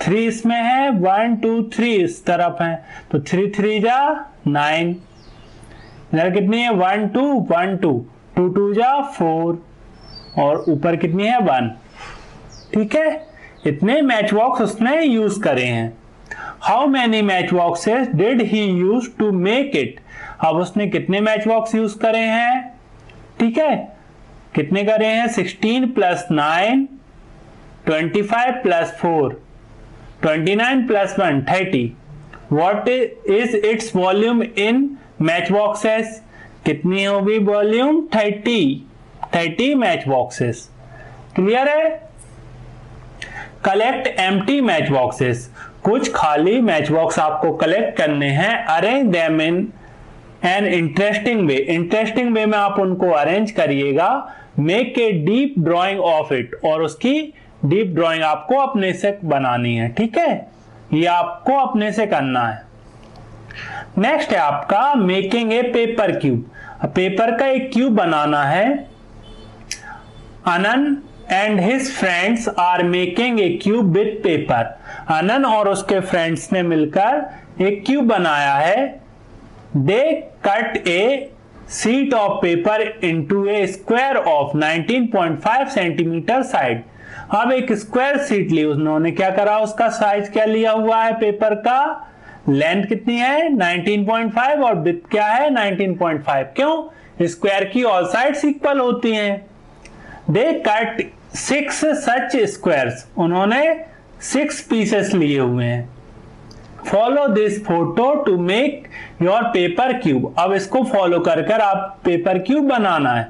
3 इसमें है, 1 2 3 इस तरफ है, तो 3 3 जा 9। इधर कितनी है? 1 2 1 2, 2 2 जा 4, और ऊपर कितनी है? 1। ठीक है, इतने मैच बॉक्स उसने यूज करे हैं। How many match boxes did he use to make it. अब उसने कितने मैच बॉक्स यूज करे हैं? ठीक है, कितने करे हैं? 16 plus 9, 25 plus 4, 29 plus 1, 30। What is its volume in match boxes? कितनी होगी वॉल्यूम? 30 match boxes. क्लियर है? Collect empty match boxes. कुछ खाली मैच बॉक्स आपको कलेक्ट करने हैं। Arrange them in an interesting way. Interesting way में आप उनको अरेंज करिएगा। Make a deep drying of it, और उसकी डीप ड्राइंग आपको अपने से बनानी है। ठीक है, ये आपको अपने से करना है। नेक्स्ट है आपका making a paper cube. Paper का एक क्यूब बनाना है। Anan and his friends are making a cube with paper. Anan और उसके फ्रेंड्स ने मिलकर एक क्यूब बनाया है। They cut a sheet of paper into a square of 19.5 centimetre side. अब एक स्क्वायर शीट ली उन्होंने, क्या करा? उसका साइज क्या लिया हुआ है पेपर का? लेंथ कितनी है? 19.5, और विड्थ क्या है? 19.5। क्यों? स्क्वायर की ऑल साइड्स इक्वल होती हैं। They cut 6 such squares. उन्होंने 6 पीसेस लिए हुए हैं। Follow this photo to make your paper cube. अब इसको फॉलो कर कर आप पेपर क्यूब बनाना है।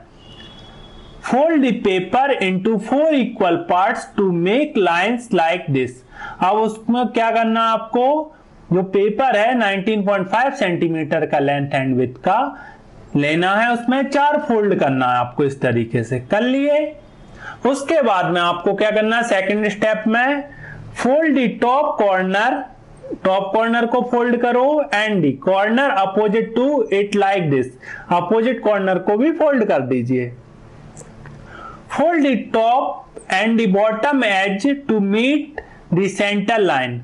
Fold the paper into 4 equal parts to make lines like this. अब उसमें क्या करना है आपको? जो पेपर है 19.5 सेंटीमीटर का लेंथ एंड विड्थ का लेना है, उसमें 4 फोल्ड करना है आपको। इस तरीके से कर लिए। उसके बाद में आपको क्या करना है? सेकंड स्टेप में फोल्ड द टॉप कॉर्नर को फोल्ड करो and the corner opposite to it like this. Opposite corner को भी फोल्ड कर दीजिए। Fold the top and the bottom edge to meet the centre line.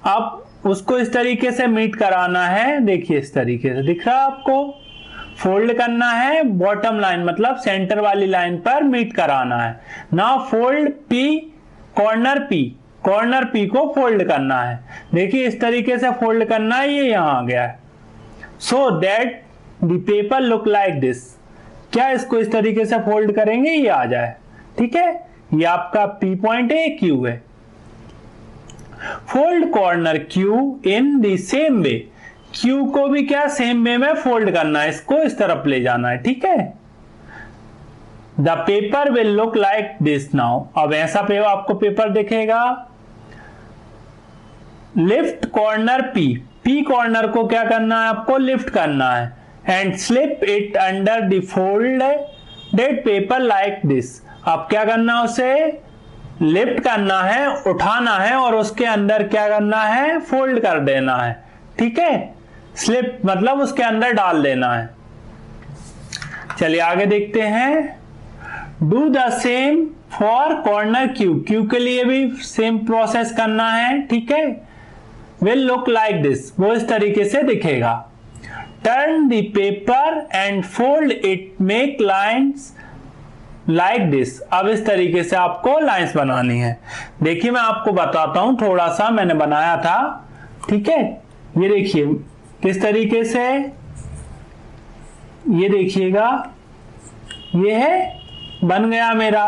अब उसको इस तरीके से मीट कराना है। देखिए इस तरीके से दिख रहा है आपको। फोल्ड करना है बॉटम लाइन, मतलब सेंटर वाली लाइन पर मीट कराना है। नाउ फोल्ड कॉर्नर पी को फोल्ड करना है। देखिए इस तरीके से फोल्ड करना है, ये यहां आ गया है। So that the paper look like this. क्या इसको इस तरीके से फोल्ड करेंगे ये आ जाए। ठीक है, ये आपका पी पॉइंट है, क्यू है। Fold corner Q in the same way. Q को भी क्या सेम वे में फोल्ड करना है, इसको इस तरफ ले जाना है। ठीक है, the paper will look like this now. अब ऐसा पेपर आपको पेपर दिखेगा। Lift corner P, P corner को क्या करना है आपको, लिफ्ट करना है। And slip it under the folded paper like this. अब क्या करना है, उसे लिफ्ट करना है, उठाना है और उसके अंदर क्या करना है, फोल्ड कर देना है। ठीक है, स्लिप मतलब उसके अंदर डाल देना है। चलिए आगे देखते हैं। Do the same for corner cube, cube के लिए भी सेम प्रोसेस करना है। ठीक है, विल लुक लाइक दिस, वो इस तरीके से दिखेगा। Turn the paper and fold it, make lines like this. अब इस तरीके से आपको लाइंस बनानी है। देखिए मैं आपको बताता हूं, थोड़ा सा मैंने बनाया था। ठीक है, ये देखिए किस तरीके से, ये देखिएगा, ये है, बन गया मेरा।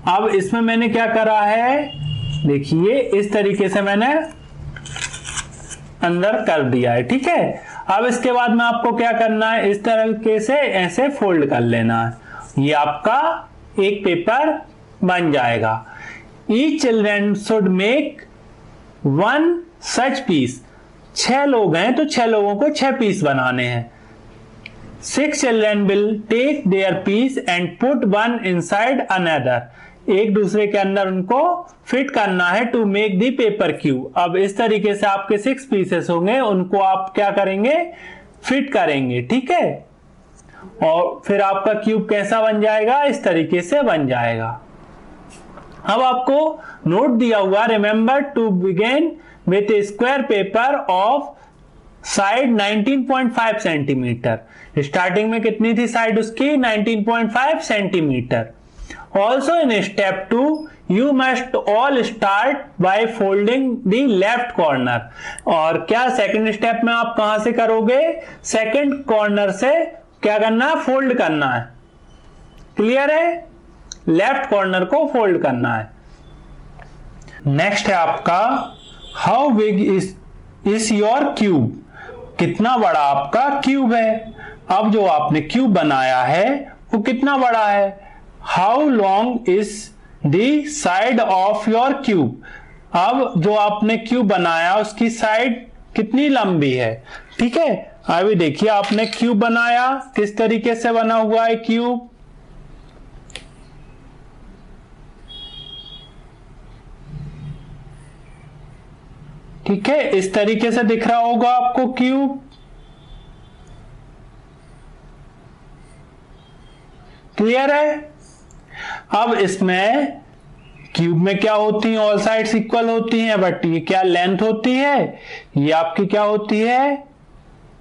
अब इसमें मैंने क्या करा है, देखिए इस तरीके से मैंने अंदर कर दिया है। ठीक है, अब इसके बाद में आपको क्या करना है, इस तरीके से ऐसे फोल्ड कर लेना है। ये आपका एक पेपर बन जाएगा। Each children should make one such piece. 6 लोग हैं तो 6 लोगों को 6 पीस बनाने हैं। 6 children will take their piece and put one inside another. एक दूसरे के अंदर उनको फिट करना है to make the paper cube. अब इस तरीके से आपके 6 पीसेस होंगे, उनको आप क्या करेंगे, फिट करेंगे। ठीक है, और फिर आपका क्यूब कैसा बन जाएगा, इस तरीके से बन जाएगा। अब आपको नोट दिया हुआ, remember to begin with a square paper of side 19.5 centimetre. Starting में कितनी थी साइड उसकी, 19.5 centimetre. Also in step 2 you must all start by folding the left corner. और क्या सेकंड स्टेप में आप कहां से करोगे, सेकंड कॉर्नर से क्या करना है, फोल्ड करना है। क्लियर है, लेफ्ट कॉर्नर को फोल्ड करना है। नेक्स्ट है आपका, how big is your cube, कितना बड़ा आपका क्यूब है। अब जो आपने क्यूब बनाया है वो कितना बड़ा है। How long is the side of your cube, अब जो आपने क्यूब बनाया उसकी साइड कितनी लंबी है। ठीक है, अभी देखिए आपने क्यूब बनाया, किस तरीके से बना हुआ है क्यूब। ठीक है, इस तरीके से दिख रहा होगा आपको क्यूब। क्लियर है। अब इसमें क्यूब में क्या होती है, ऑल साइड्स इक्वल होती हैं, बट ये क्या लेंथ होती है, ये आपकी क्या होती है,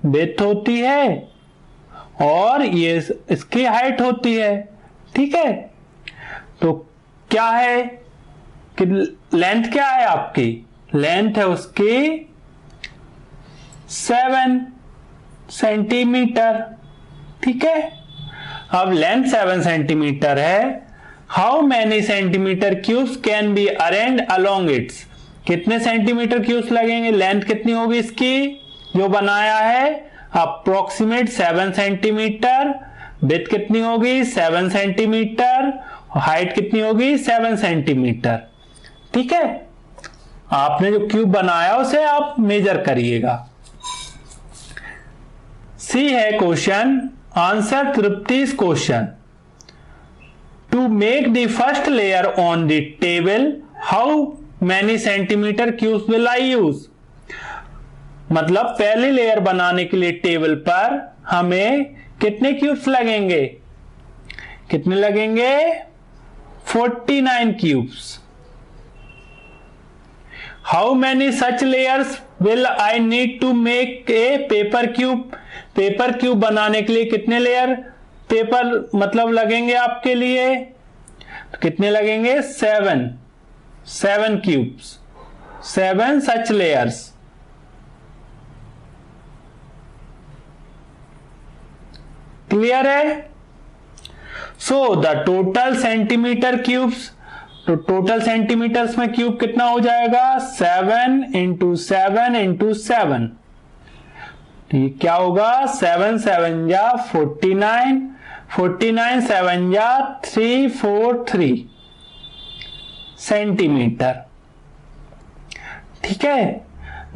विड्थ होती है, और ये इसकी हाइट होती है। ठीक है, तो क्या है कि लेंथ क्या है आपकी, लेंथ है उसकी 7 सेंटीमीटर। ठीक है, अब लेंथ 7 सेंटीमीटर है। How many centimetre cubes can be arrange along it's, कितने सेंटीमीटर क्यूब्स लगेंगे, लेंथ कितनी होगी इसकी जो बनाया है, अप्रोक्सीमेट 7 सेंटीमीटर। विड्थ कितनी होगी 7 सेंटीमीटर, हाइट कितनी होगी 7 सेंटीमीटर। ठीक है, आपने जो क्यूब बनाया उसे आप मेजर करिएगा। सी है question, answer Tripti's question. To make the first layer on the table, how many centimetre cubes will I use. मतलब पहली लेयर बनाने के लिए टेबल पर हमें कितने क्यूब्स लगेंगे, कितने लगेंगे 49 cubes. How many such layers will I need to make a paper cube, paper cube बनाने के लिए कितने लेयर पेपर मतलब लगेंगे आपके लिए, तो कितने लगेंगे 7 क्यूब्स, 7 सच लेयर्स। क्लियर है। So the total centimetre cubes, तो टोटल सेंटीमीटर्स में क्यूब कितना हो जाएगा 7 इंटू 7 इंटू 7। तो ये क्या होगा 7 7 जा 49 49 7 जा 343 सेंटीमीटर। ठीक है,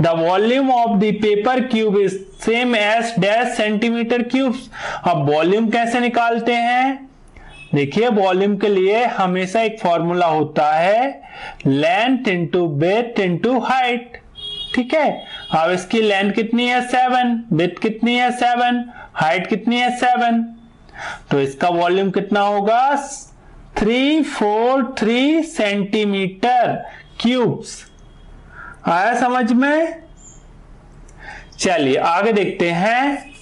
the volume of the paper cube is same as dash centimetre cubes. अब वॉल्यूम कैसे निकालते हैं? देखिए, वॉल्यूम के लिए हमेशा एक फॉर्मूला होता है, length into width into height. ठीक है, अब इसकी लेंथ कितनी है 7, विड्थ कितनी है 7, हाइट कितनी है 7, तो इसका वॉल्यूम कितना होगा 343 सेंटीमीटर क्यूब्स। आया समझ में? चलिए आगे देखते हैं।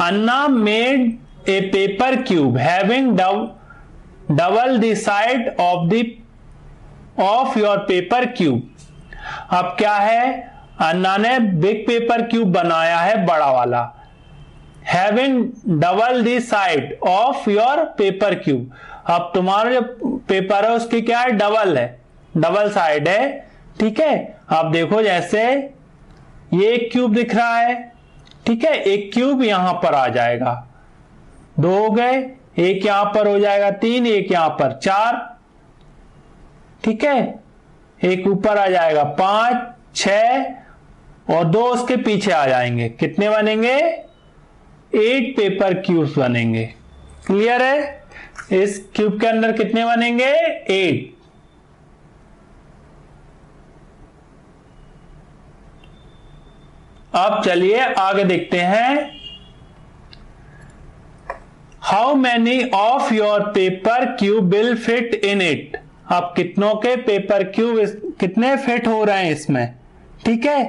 Anna made a paper cube having double the side of your paper cube. अब क्या है, अन्ना ने बिग पेपर क्यूब बनाया है, बड़ा वाला। Having double the side of your paper cube. अब तुम्हारा जो पेपर है उसकी क्या है, डबल है, डबल साइड है। ठीक है, अब देखो जैसे ये एक क्यूब दिख रहा है, ठीक है, एक क्यूब यहां पर आ जाएगा, 2 हो गए, एक यहां पर हो जाएगा 3, एक यहां पर 4, ठीक है, एक ऊपर आ जाएगा 5 6 और 2 उसके पीछे आ जाएंगे। कितने बनेंगे? 8 पेपर क्यूब्स बनेंगे। क्लियर है? इस क्यूब के अंदर कितने बनेंगे? 8। अब चलिए आगे देखते हैं। How many of your paper cube will fit in it. अब कितनों के पेपर क्यूब कितने फिट हो रहे हैं इसमें? ठीक है,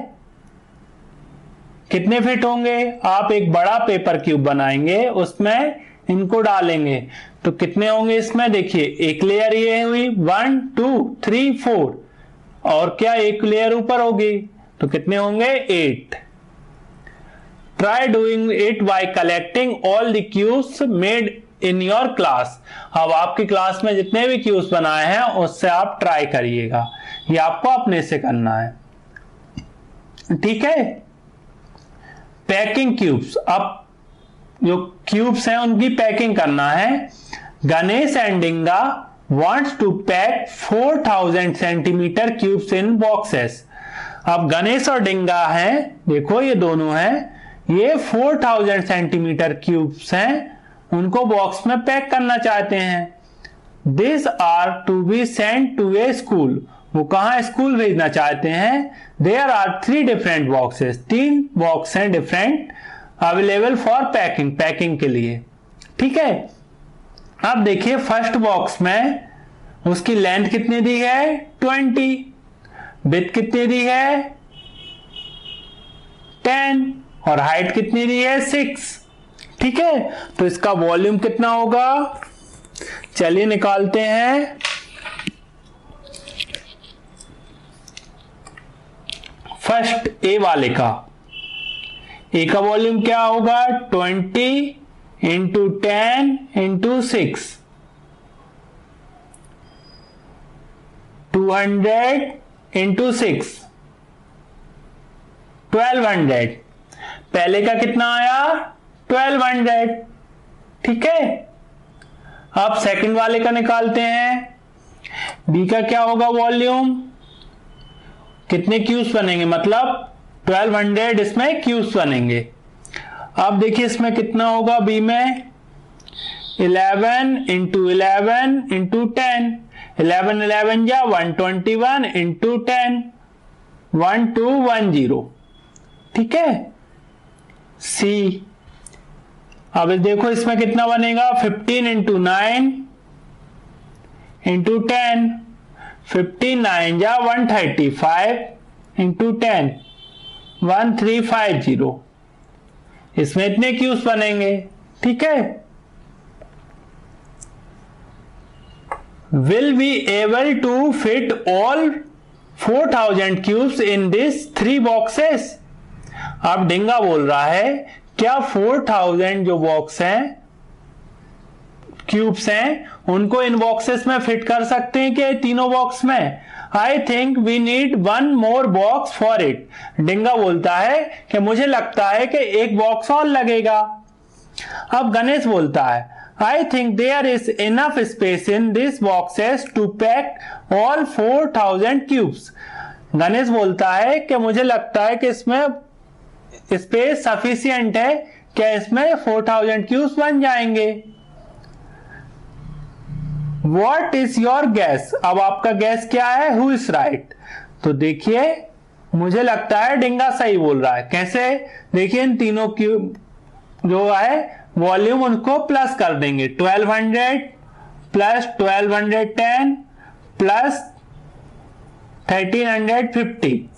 कितने फिट होंगे? आप एक बड़ा पेपर क्यूब बनाएंगे, उसमें इनको डालेंगे तो कितने होंगे इसमें? देखिए, एक लेयर ये हुई 1 2 3 4 और क्या एक लेयर ऊपर होगी तो कितने होंगे? 8। Try doing it by collecting all the cubes made in your class। अब आपकी क्लास में जितने भी क्यूब्स बनाए हैं उससे आप ट्राई करिएगा, ये आपको अपने से करना है। ठीक है, पैकिंग क्यूब्स। अब जो क्यूब्स हैं उनकी पैकिंग करना है। Ganesh and डिंगा wants to pack 4000 centimetre cubes in boxes. अब गणेश और डिंगा हैं, देखो ये दोनों हैं, ये 4000 सेंटीमीटर क्यूब्स हैं, उनको बॉक्स में पैक करना चाहते हैं। This are to be sent to a school. वो कहां स्कूल भेजना चाहते हैं? There are 3 different boxes. 3 box हैं different available for packing, packing के लिए। ठीक है, अब देखिए फर्स्ट बॉक्स में उसकी लेंथ कितनी दी है? 20। विड्थ कितनी दी है? 10 और हाइट कितनी दी है? 6। ठीक है, तो इसका वॉल्यूम कितना होगा? चलिए निकालते हैं। फर्स्ट ए वाले का, ए का वॉल्यूम क्या होगा? 20 इंटू 10 इंटू 6, 200 इंटू 6, 1200। पहले का कितना आया? 1200। ठीक है, अब सेकंड वाले का निकालते हैं। बी का क्या होगा वॉल्यूम? कितने क्यूब्स बनेंगे? मतलब 1200 इसमें क्यूब्स बनेंगे। अब देखिए इसमें कितना होगा बी में? 11 इंटू 11 इंटू 10, 11 11 जा 121 इंटू 10, 1210। ठीक है, सी। अब देखो इसमें कितना बनेगा? 15 इंटू 9 इंटू 10, 15 9 जा 135 इंटू 10, 1350। इसमें इतने क्यूब्स बनेंगे। ठीक है, will be able to fit all 4000 cubes in this 3 boxes. अब डिंगा बोल रहा है क्या 4000 जो बॉक्स हैं, क्यूब्स हैं, उनको इन बॉक्सेस में फिट कर सकते हैं क्या तीनों बॉक्स में? I think we need 1 more box for it. Dinga बोलता है कि मुझे लगता है कि एक बॉक्स और लगेगा। अब गणेश बोलता है I think there is enough space in this boxes to pack all 4000 cubes. Ganesh बोलता है कि मुझे लगता है कि इसमें स्पेस सफिशिएंट है, क्या इसमें 4000 क्यूब्स बन जाएंगे। What is your guess? अब आपका गैस क्या है? Who is right? तो देखिए मुझे लगता है डिंगा सही बोल रहा है। कैसे? देखिए इन तीनों क्यूब जो है वॉल्यूम उनको प्लस कर देंगे, 1200 प्लस 1210 प्लस 1350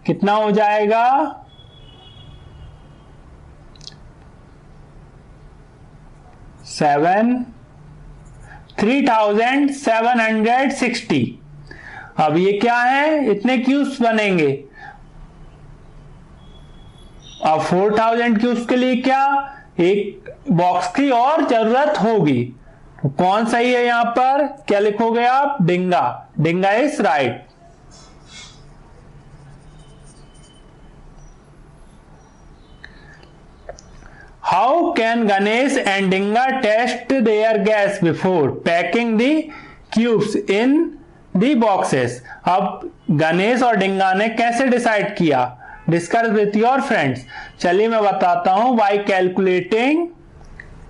कितना हो जाएगा? 3760। अब ये क्या है? इतने क्यूब्स बनेंगे। अब 4000 क्यूब्स के लिए क्या एक बॉक्स की और जरूरत होगी। तो कौन सही है यहां पर? क्या लिखोगे आप? Dinga. Dinga is right. How can Ganesh and Dinga test their guess before packing the cubes in the boxes? अब गणेश और डिंगा ने कैसे डिसाइड किया? Discuss with your friends. चलिए मैं बताता हूं। Bye calculating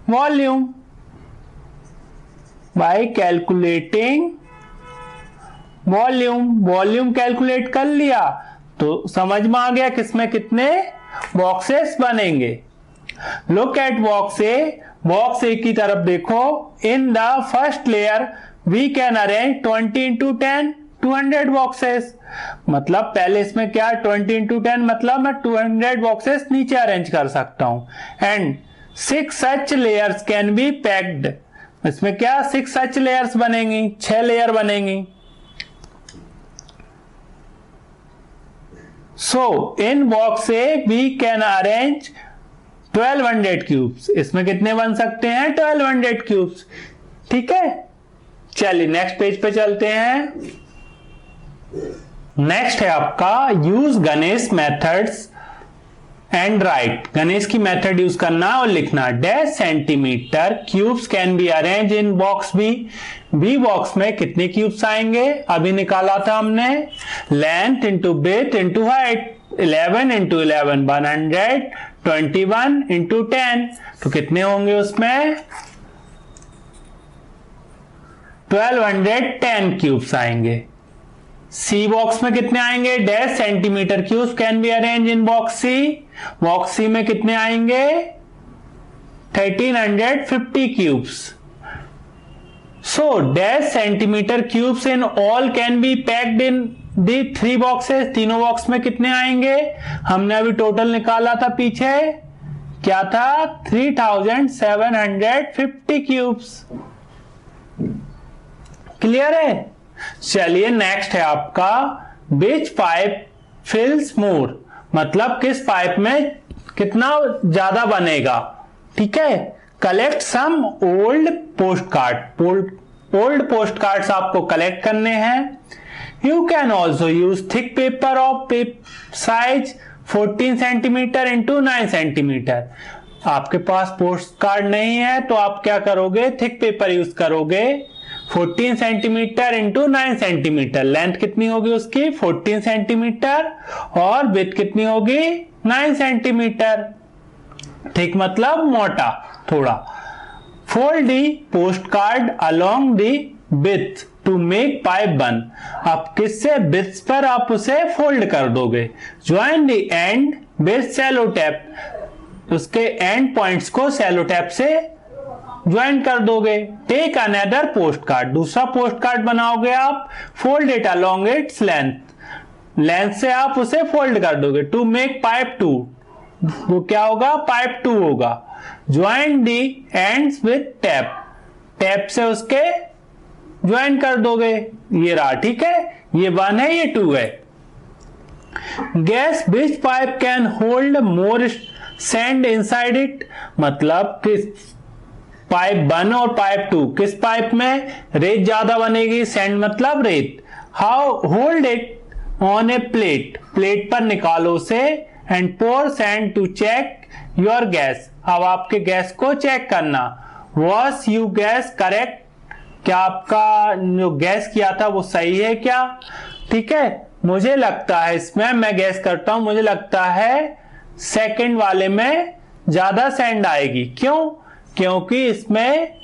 volume, bye calculating volume calculate कर लिया तो समझ में आ गया किसमें कितने बॉक्सेस बनेंगे। Look at box A. Box A की तरफ देखो। In the first layer we can arrange 20 into 10 200 boxes. मतलब पहले इसमें क्या 20 into 10 मतलब मैं 200 बॉक्सेस नीचे अरेंज कर सकता हूं। And 6 such layers can be packed. इसमें क्या 6 सच लेयर्स बनेंगी, 6 लेयर बनेंगी। So in box A we can arrange 1200 cubes. इसमें कितने बन सकते हैं? 1200 क्यूब्स। ठीक है, चलिए नेक्स्ट पेज पे चलते हैं। नेक्स्ट है आपका use Ganesh methods and write. Ganesh की मेथड यूज करना और लिखना। Dash centimetre cubes can be arrange in box B. B box में कितने क्यूब्स आएंगे? अभी निकाला था हमने। Length into width into height. 11 into 11 100, 21 into 10 तो कितने होंगे उसमें? 1210 क्यूब्स आएंगे। सी बॉक्स में कितने आएंगे? Dash centimetre cubes can be arrange in box C. Box C में कितने आएंगे? 1350 cubes. So dash centimetre cubes in all can be packed in the 3 boxes. तीनों बॉक्स में कितने आएंगे? हमने अभी टोटल निकाला था पीछे, क्या था? 3750 क्यूब्स। क्लियर है? चलिए नेक्स्ट है आपका विच पाइप फिल्स मोर। मतलब किस पाइप में कितना ज्यादा बनेगा। ठीक है, collect some old post card. Old post cards आपको कलेक्ट करने हैं। You can also use thick paper of size 14 centimeter into 9 centimeter। आपके पास पोस्ट कार्ड नहीं है तो आप क्या करोगे? थिक पेपर यूज करोगे। 14 सेंटीमीटर इंटू 9 सेंटीमीटर। लेंथ कितनी होगी उसकी? 14 सेंटीमीटर और विड्थ कितनी होगी? 9 सेंटीमीटर। थिक मतलब मोटा थोड़ा। Fold the post card along the width to make pipe one. आप किससे? बिट्स पर आप उसे फोल्ड कर दोगे। Join the end with cello tape. उसके एंड पॉइंट्स को सेलो टेप से ज्वाइन कर दोगे। Take another post card. दूसरा पोस्ट कार्ड बनाओगे आप। Fold it along its length से आप उसे फोल्ड कर दोगे। To make pipe 2। वो क्या होगा? पाइप 2 होगा। Join the ends with tape. Tape से उसके ज्वाइन कर दोगे। ये रहा। ठीक है, ये 1 है, ये 2 है। Gas which pipe can hold more sand inside it. मतलब किस पाइप 1 और पाइप 2 किस पाइप में रेत ज्यादा बनेगी? सैंड मतलब रेत। How hold it on a plate. Plate पर निकालो उसे and pour sand to check your guess. अब आपके गैस को चेक करना। वॉज यू गैस करेक्ट, क्या आपका जो गैस किया था वो सही है क्या? ठीक है, मुझे लगता है इसमें, मैं गैस करता हूं, मुझे लगता है सेकंड वाले में ज्यादा सैंड आएगी। क्यों? क्योंकि इसमें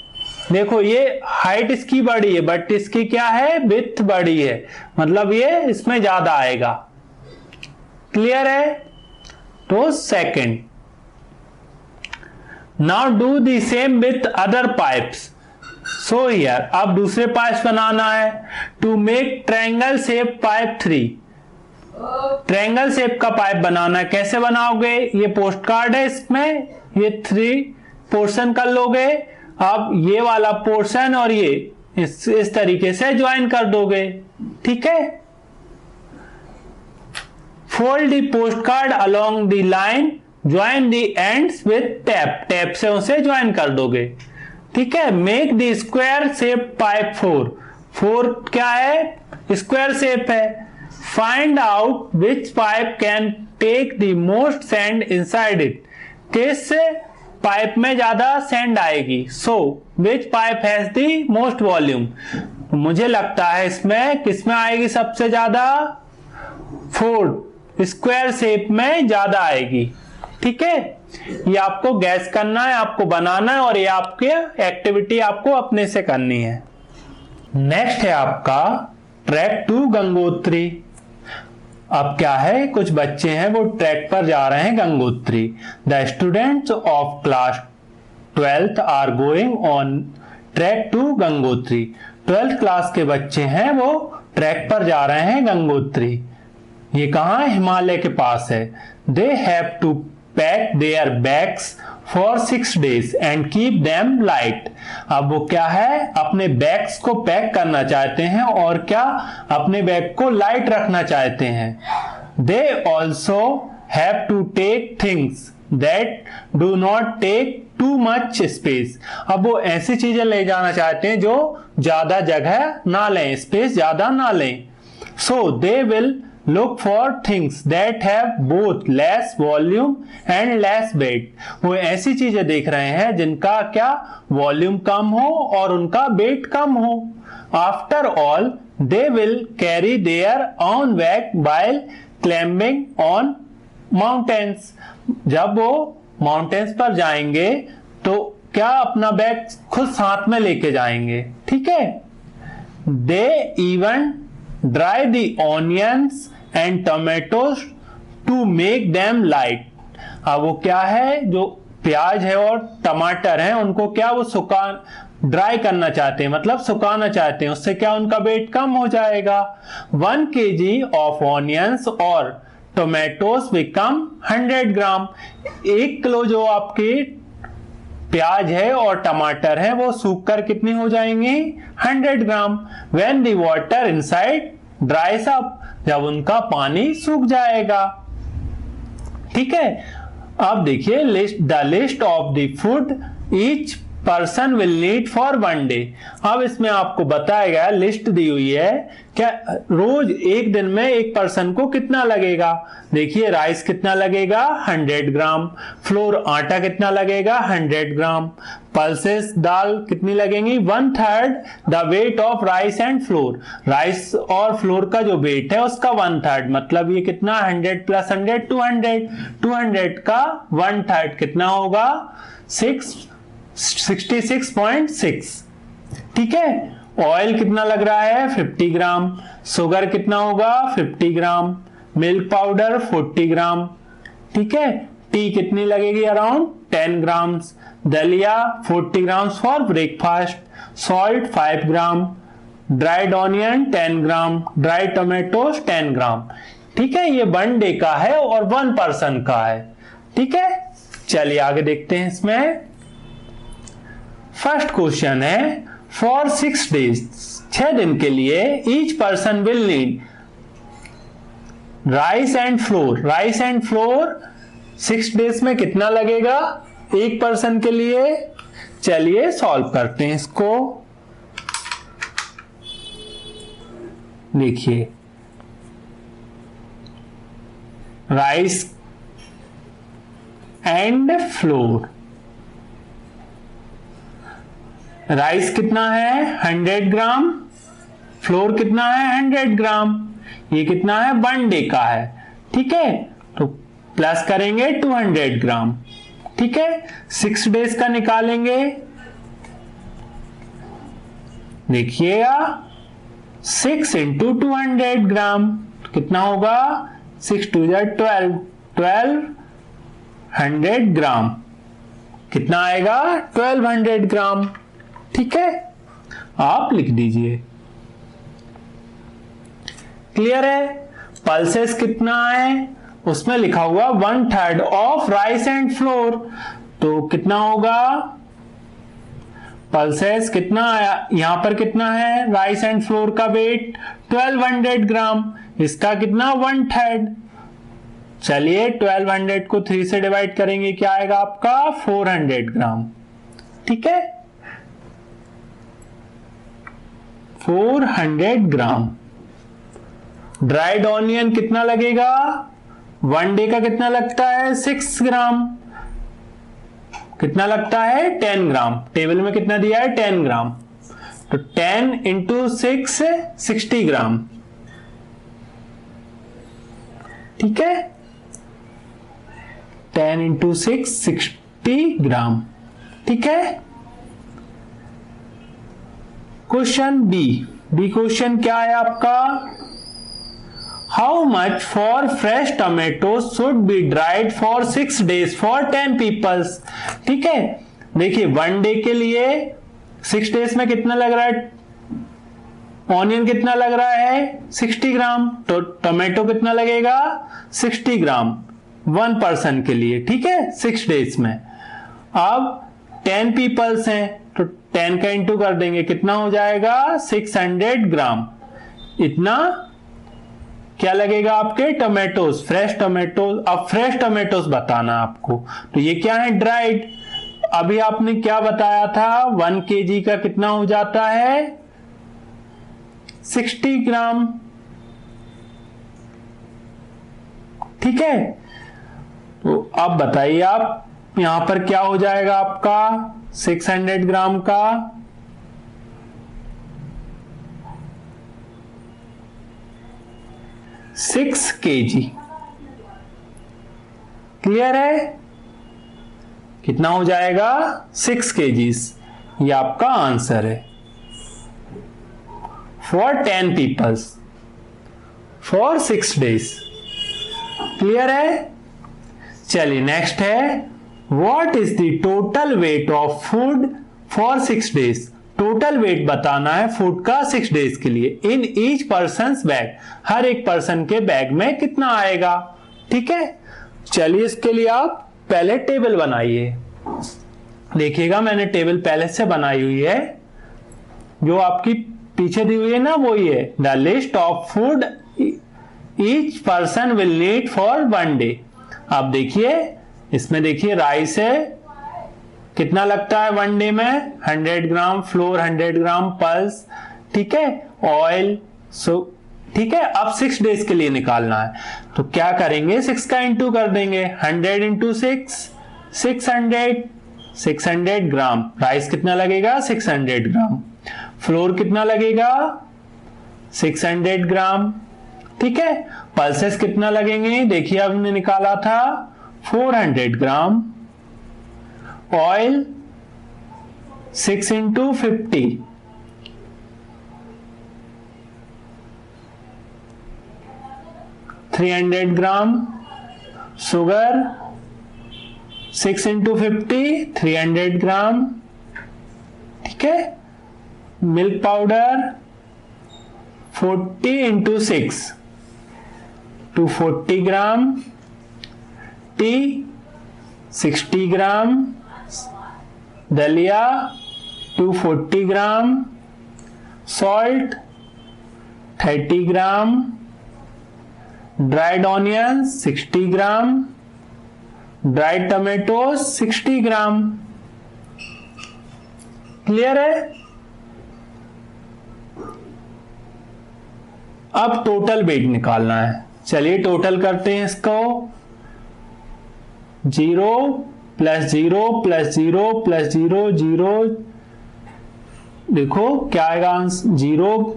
देखो ये हाइट इसकी बड़ी है बट इसकी क्या है, विड्थ बड़ी है, मतलब ये इसमें ज्यादा आएगा। क्लियर है? तो second. Now do the same with other pipes. So here, अब दूसरे पाइप्स बनाना है। To make triangle shape pipe 3, triangle shape का पाइप बनाना है। कैसे बनाओगे? ये पोस्ट कार्ड है, इसमें ये 3 पोर्शन कर लोगे। अब ये वाला पोर्शन और ये इस तरीके से ज्वाइन कर दोगे। ठीक है, fold the post card along the line, join the ends with tape, tape से उसे ज्वाइन कर दोगे। ठीक है, make the square shape pipe 4, 4 क्या है, स्क्वायर शेप है। Find out which pipe can take the most sand inside it, किस पाइप में ज्यादा सैंड आएगी। So which pipe has the most volume, मुझे लगता है इसमें किसमें आएगी सबसे ज्यादा, 4 स्क्वायर शेप में ज्यादा आएगी। ठीक है, ये आपको गैस करना है, आपको बनाना है और ये आपके एक्टिविटी आपको अपने से करनी है। नेक्स्ट है आपका ट्रैक टू गंगोत्री। अब क्या है, कुछ बच्चे हैं वो ट्रैक पर जा रहे हैं Gangotri. The students of class 12th are going on trek to Gangotri. 12th class के बच्चे हैं वो ट्रैक पर जा रहे हैं गंगोत्री। ये कहाँ है, हिमालय के पास है। They have to pack their bags for 6 days and keep them light. अब वो क्या है, अपने बैग्स को पैक करना चाहते हैं और क्या, अपने बैग को लाइट रखना चाहते हैं। They also have to take things that do not take too much space. अब वो ऐसी चीजें ले जाना चाहते हैं जो ज्यादा जगह ना लें, स्पेस ज्यादा ना लें। So they will look for things that have both less volume and less weight। वो ऐसी चीजें देख रहे हैं जिनका क्या, वॉल्यूम कम हो और उनका वेट कम हो। After all they will carry their own bag while climbing on mountains। जब वो माउंटेन्स पर जाएंगे तो क्या अपना बैग खुद साथ में लेके जाएंगे। ठीक है, they even dry the onions and tomatoes to make them light। अब वो क्या है, जो प्याज है और टमाटर है उनको क्या वो ड्राई करना चाहते हैं, मतलब सुखाना चाहते हैं, उससे क्या उनका वेट कम हो जाएगा। 1 kg ऑफ ऑनियंस और टोमेटोज बिकम 100 ग्राम। 1 किलो जो आपकी प्याज है और टमाटर है वो सूख कर कितनी हो जाएंगी, 100 ग्राम। When the water inside dries up, जब उनका पानी सूख जाएगा। ठीक है, अब देखिए the list of the food each person will need for 1 day। अब इसमें आपको बताया गया, लिस्ट दी हुई है क्या रोज एक दिन में एक पर्सन को कितना लगेगा। देखिए राइस कितना लगेगा, 100 ग्राम। फ्लोर आटा कितना लगेगा, 100 ग्राम। पल्सेस दाल कितनी लगेंगी, 1/3 the weight of rice and floor. Rice और फ्लोर का जो वेट है उसका 1/3, मतलब ये कितना, 100 + 100 200। 200 का 1/3 कितना होगा, 66.6। ठीक है, ऑयल कितना लग रहा है, 50 ग्राम। शुगर कितना होगा, 50 ग्राम। मिल्क पाउडर 40 ग्राम। ठीक है, टी कितनी लगेगी, अराउंड 10 ग्राम्स। दलिया 40 grams for breakfast. Salt 5 gram. Dried onion 10 gram. Dried tomatoes 10 ग्राम। ठीक है, ये 1 डे का है और 1 पर्सन का है। ठीक है, चलिए आगे देखते हैं। इसमें फर्स्ट क्वेश्चन है, फॉर 6 days 6 दिन के लिए each person will need rice and floor. Rice and floor 6 days में कितना लगेगा एक पर्सन के लिए। चलिए सॉल्व करते हैं इसको। देखिए राइस एंड फ्लोर। राइस कितना है 100 ग्राम, फ्लोर कितना है 100 ग्राम, ये कितना है 1 डे का है। ठीक है, तो प्लस करेंगे 200 ग्राम। ठीक है, 6 डेज का निकालेंगे। देखिएगा 6 इंटू 200 ग्राम कितना होगा, 6 2 12, 1200 ग्राम कितना आएगा 1200 ग्राम। ठीक है, आप लिख दीजिए। क्लियर है। पल्सेस कितना है, उसमें लिखा हुआ 1/3 ऑफ राइस एंड फ्लोर, तो कितना होगा, पल्सेस कितना आया, यहां पर कितना है राइस एंड फ्लोर का वेट 1200 ग्राम, इसका कितना 1/3। चलिए 1200 को 3 से डिवाइड करेंगे, क्या आएगा आपका 400 ग्राम। ठीक है, 400 ग्राम। ड्राइड ऑनियन कितना लगेगा, 1 डे का कितना लगता है 6 ग्राम, कितना लगता है 10 ग्राम। टेबल में कितना दिया है 10 ग्राम, तो 10 इंटू 6 60 ग्राम। ठीक है, 10 इंटू 6 60 ग्राम। ठीक है, क्वेश्चन बी क्वेश्चन क्या है आपका, how much for fresh tomato should be dried for 6 days for 10 peoples. ठीक है, देखिए 1 डे के लिए 6 डेज में कितना लग रहा है, ऑनियन कितना लग रहा है 60 ग्राम, तो टोमेटो कितना लगेगा 60 ग्राम 1 पर्सन के लिए। ठीक है, 6 डेज में। अब 10 पीपल्स हैं, तो 10 का इंटू कर देंगे, कितना हो जाएगा 600 ग्राम। इतना क्या लगेगा आपके टोमेटोज, फ्रेश टोमेटोज। अब फ्रेश टोमेटोज बताना आपको, तो ये क्या है ड्राइड। अभी आपने क्या बताया था 1 केजी का कितना हो जाता है 60 ग्राम। ठीक है, तो अब बताइए आप यहां पर क्या हो जाएगा आपका 600 ग्राम का 6 kg। क्लियर है, कितना हो जाएगा 6 kgs, ये आपका आंसर है for 10 peoples for 6 days. Clear है। चलिए नेक्स्ट है, what is the total weight of food for 6 days. Total weight बताना है फूड का 6 डेज के लिए इन ईच पर्सन बैग, हर एक पर्सन के बैग में कितना आएगा। ठीक है, चलिए इसके लिए आप पहले टेबल बनाइए। देखिएगा मैंने टेबल पहले से बनाई हुई है, जो आपकी पीछे दी हुई है ना, वो ये the list of food each person will need for 1 day. आप देखिए इसमें, देखिए राइस है कितना लगता है 1 डे में 100 ग्राम, फ्लोर 100 ग्राम, पल्स, ठीक है, ऑयल, ठीक है। अब 6 डेज के लिए निकालना है, तो क्या करेंगे 6 का इंटू कर देंगे, 100 इंटू 6 600 ग्राम। राइस कितना लगेगा 600 ग्राम, फ्लोर कितना लगेगा 600 ग्राम, ठीक है। पल्सेस कितना लगेंगे, देखिए हमने निकाला था 400 ग्राम। ऑयल 6 इंटू 50 300 ग्राम। शुगर 6 इंटू 50 300 ग्राम, ठीक है। मिल्क पाउडर 40 इंटू 6 240 ग्राम। टी 60 ग्राम। दलिया 240 ग्राम। सॉल्ट 30 ग्राम। ड्राइड ऑनियन 60 ग्राम। ड्राइड टमेटो 60 ग्राम। क्लियर है। अब टोटल वेट निकालना है, चलिए टोटल करते हैं इसको। 0 प्लस 0 प्लस 0 प्लस 0 0, देखो क्या आएगा आंसर 0।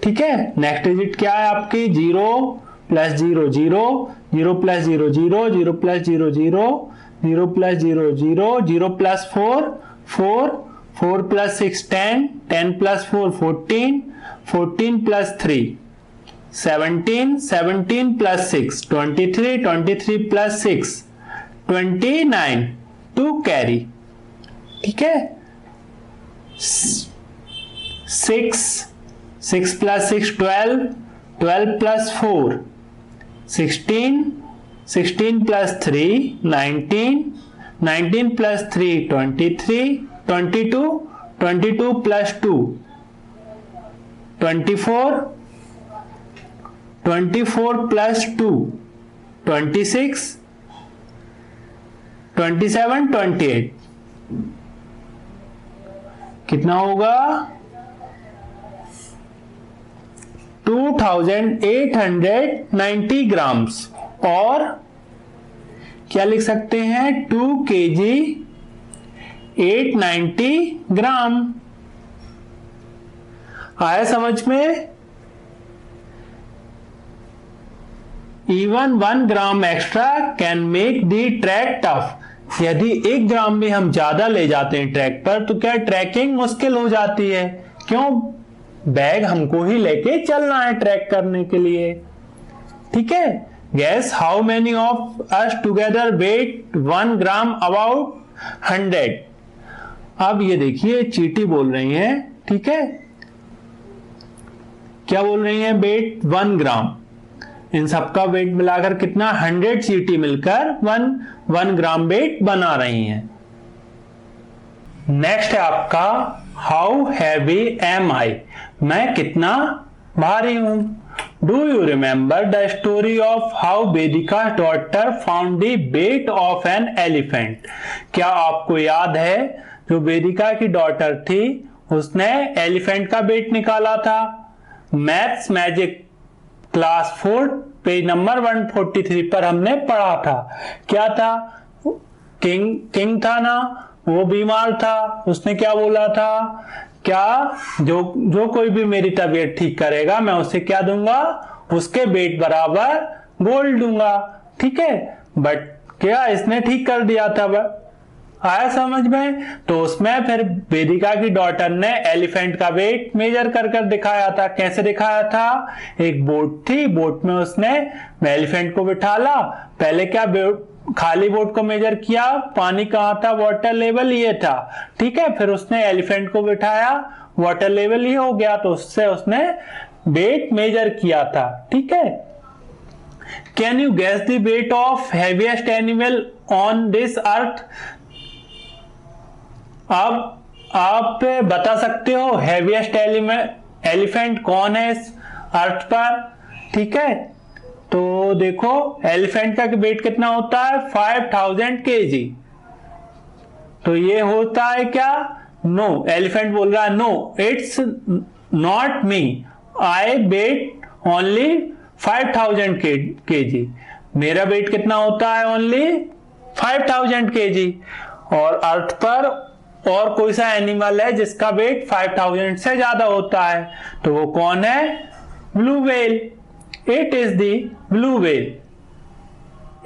ठीक है, नेक्स्ट डिजिट क्या है आपकी 0 plus 0 0, 0 plus 0 0, 0 plus 0 0, 0 plus 0 0, 0 plus 4 4, 4 plus 6 10, 10 plus 4 14, 14 plus 3 17, 17 plus 6 23, 23 plus 6 29, 2 carry. ठीक है, 6 6 plus 6 12, 12 plus 4 16, 16 plus 3 19, 19 plus 3 23, 22, 22 plus 2 24, 24 plus 2 26, 27 28, कितना होगा 2890 ग्राम्स। और क्या लिख सकते हैं 2 kg 890 ग्राम। आया समझ में? Even 1 gram extra can make the track tough. यदि 1 ग्राम भी हम ज्यादा ले जाते हैं ट्रैक पर तो क्या ट्रैकिंग मुश्किल हो जाती है। क्यों? बैग हमको ही लेके चलना है ट्रैक करने के लिए। ठीक है, guess how many of us together weight 1 gram about 100। अब ये देखिए चीटी बोल रही है। ठीक है, क्या बोल रही है वेट 1 ग्राम, इन सबका वेट मिलाकर कितना 100 चीटी मिलकर 1 ग्राम वेट बना रही हैं। नेक्स्ट है आपका हाउ हैवी एम आई, मैं कितना भारी हूं। Do you remember the story of how Vedika daughter found the weight of an elephant. क्या आपको याद है जो वेदिका की डॉटर थी उसने एलिफेंट का वेट निकाला था। Maths magic class 4 page number 143 पर हमने पढ़ा था। क्या था, किंग था ना, वो बीमार था, उसने क्या बोला था, क्या जो कोई भी मेरी तबीयत ठीक करेगा मैं उसे क्या दूंगा, उसके वेट बराबर गोल्ड दूंगा। ठीक है, बट क्या इसने ठीक कर दिया था। आया समझ में? तो उसमें फिर वेदिका की डॉटर ने एलिफेंट का वेट मेजर कर कर दिखाया था। कैसे दिखाया था, एक बोट थी, बोट में उसने एलिफेंट को बिठाला। पहले क्या खाली बोट को मेजर किया, पानी कहाँ था, वाटर लेवल ये था। ठीक है, फिर उसने एलिफेंट को बिठाया, वाटर लेवल ये हो गया, तो उससे उसने वेट मेजर किया था। ठीक है, can you guess the weight of heaviest animal on this earth. अब आप बता सकते हो हेवीएस्ट एलिफेंट कौन है इस अर्थ पर। ठीक है, तो देखो एलिफेंट का वेट कितना होता है 5000 kg। तो ये होता है क्या, नो, एलिफेंट बोल रहा है no it's not me, I weight only 5000 kg। मेरा वेट कितना होता है ओनली 5000 kg। और अर्थ पर और कोई सा एनिमल है जिसका वेट 5000 से ज्यादा होता है, तो वो कौन है, blue whale. It is the blue whale.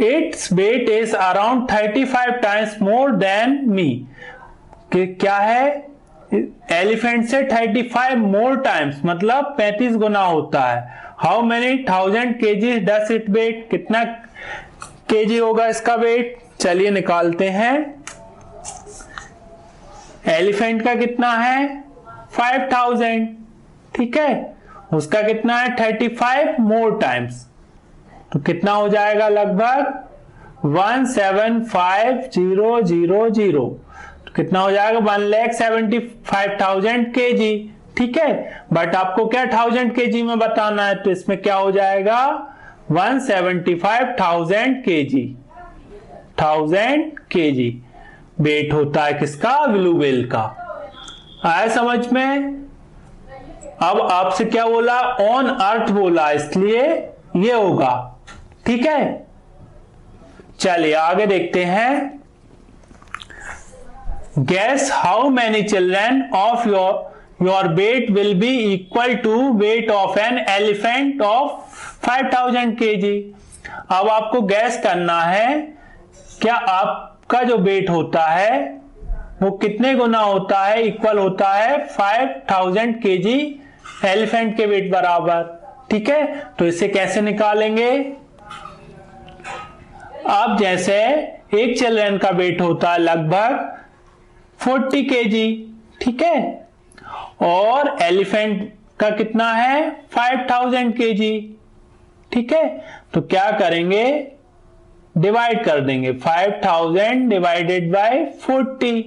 Its weight is around 35 times more than me. क्या है, एलिफेंट से 35 मोर टाइम्स मतलब 35 गुना होता है। How many 1000 kg does it weight, कितना केजी होगा इसका वेट। चलिए निकालते हैं। एलिफेंट का कितना है 5000। ठीक है, उसका कितना है 35 मोर टाइम्स, तो कितना हो जाएगा लगभग 175,000। तो कितना हो जाएगा 1,75,000 kg। ठीक है, बट आपको क्या 1000 kg में बताना है, तो इसमें क्या हो जाएगा 175,000 kg। 1000 kg वेट होता है किसका, ब्लू व्हेल का। आया समझ में? अब आपसे क्या बोला, ऑन अर्थ बोला, इसलिए ये होगा। ठीक है, चलिए आगे देखते हैं। Guess how many children of your weight will be equal to weight of an elephant of 5000 kg। अब आपको गैस करना है क्या आपका जो वेट होता है वो कितने गुना होता है, इक्वल होता है 5000 kg एलिफेंट के वेट बराबर। ठीक है, तो इसे कैसे निकालेंगे। अब जैसे एक चिल्ड्रन का वेट होता है लगभग 40 kg, ठीक है, और एलिफेंट का कितना है 5000 kg, ठीक है, तो क्या करेंगे, डिवाइड कर देंगे 5000 डिवाइडेड बाय 40,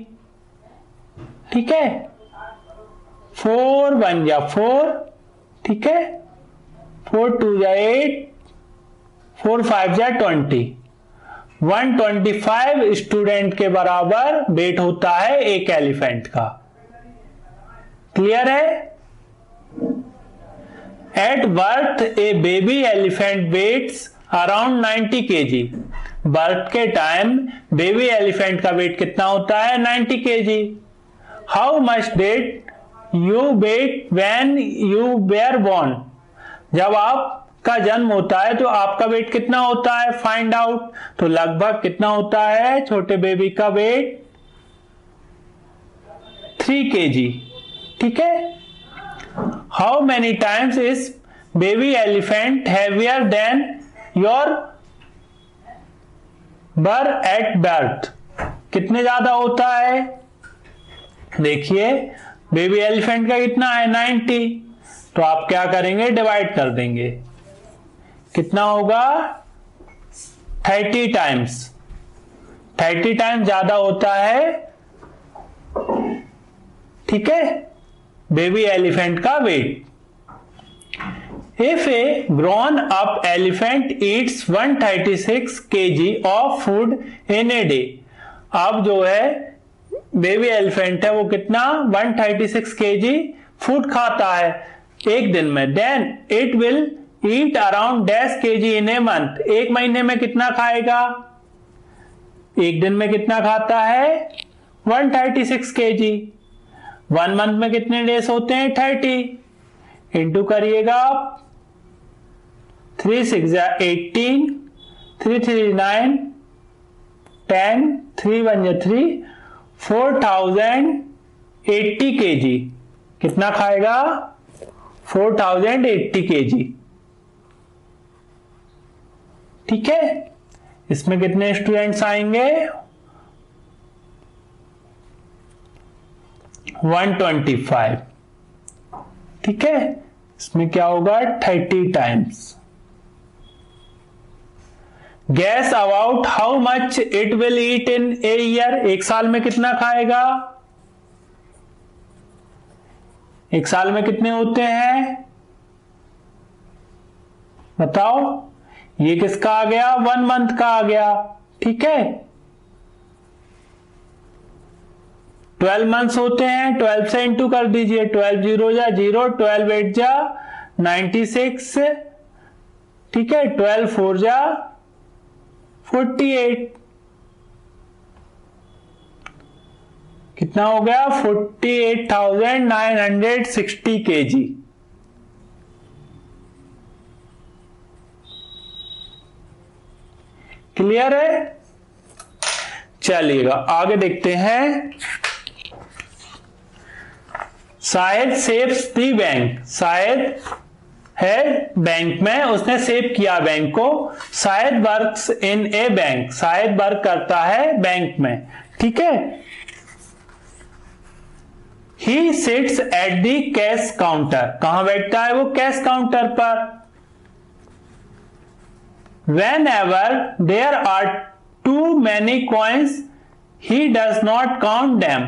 ठीक है, 4 1 जा 4, ठीक है, 4 2 जा 8, 4 5 जा 20, 125 स्टूडेंट के बराबर वेट होता है एक एलिफेंट का। क्लियर है। At birth a baby elephant weights around 90 kg। Birth के टाइम बेबी एलिफेंट का वेट कितना होता है 90 kg। How much did you weight when you were born. जब आपका जन्म होता है तो आपका वेट कितना होता है फाइंड आउट। तो लगभग कितना होता है छोटे बेबी का वेट 3 kg, ठीक है। How many times is baby elephant heavier than your बर एट बर्थ। कितने ज्यादा होता है, देखिए बेबी एलिफेंट का कितना है 90, तो आप क्या करेंगे डिवाइड कर देंगे, कितना होगा 30 टाइम्स। 30 टाइम्स ज्यादा होता है, ठीक है, बेबी एलिफेंट का weight. If a grown up elephant eats 136 kg of food in a day. अब जो है बेबी एलिफेंट है वो कितना 136 kg फूड खाता है एक दिन में, then it will eat around dash kg in a month. एक महीने में कितना खाएगा, एक दिन में कितना खाता है 136 kg। 1 मंथ में कितने डेज होते हैं 30, इंटू करिएगा 3 6 18, 3 3 9, 10, 3 1 3, 4080 kg। कितना खाएगा 4080 kg, ठीक है। इसमें कितने स्टूडेंट्स आएंगे 125, ठीक है। इसमें क्या होगा 30 times. Gas about how much it will eat in a year. एक साल में कितना खाएगा, एक साल में कितने होते हैं बताओ। ये किसका आ गया 1 मंथ का आ गया, ठीक है। 12 मंथ्स होते हैं, 12 से इंटू कर दीजिए, 12 0 जा 0, 12 8 जा 96, ठीक है, 12 4 जा 48, कितना हो गया 48,960 kg। क्लियर है। चलिएगा आगे देखते हैं। शायद सेव्स दी बैंक। शायद है बैंक में, उसने सेव किया बैंक को। शायद वर्क्स इन ए बैंक। शायद वर्क करता है बैंक में, ठीक है। He sits at the cash counter. कहां बैठता है वो कैश काउंटर पर। Whenever there are too many coins, he does not count them.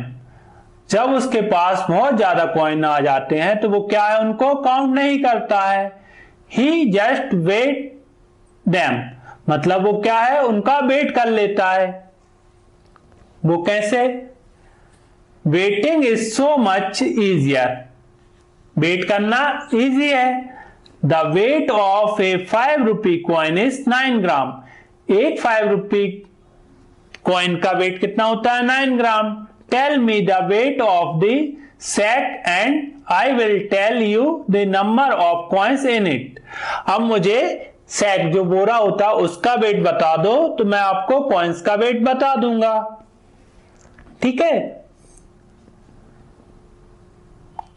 जब उसके पास बहुत ज्यादा कॉइन आ जाते हैं तो वो क्या है उनको काउंट नहीं करता है। He just wait them, मतलब वो क्या है उनका वेट कर लेता है। वो कैसे, weighing is so much easier. Weight करना इजी है। The weight of a 5 rupee coin is 9 gram. एक 5 रुपी कॉइन का वेट कितना होता है? 9 gram. Tell me the weight of the sack and I will tell you the number of coins in it. अब मुझे sac जो बोरा होता है उसका वेट बता दो तो मैं आपको कॉइन्स का वेट बता दूंगा। ठीक है,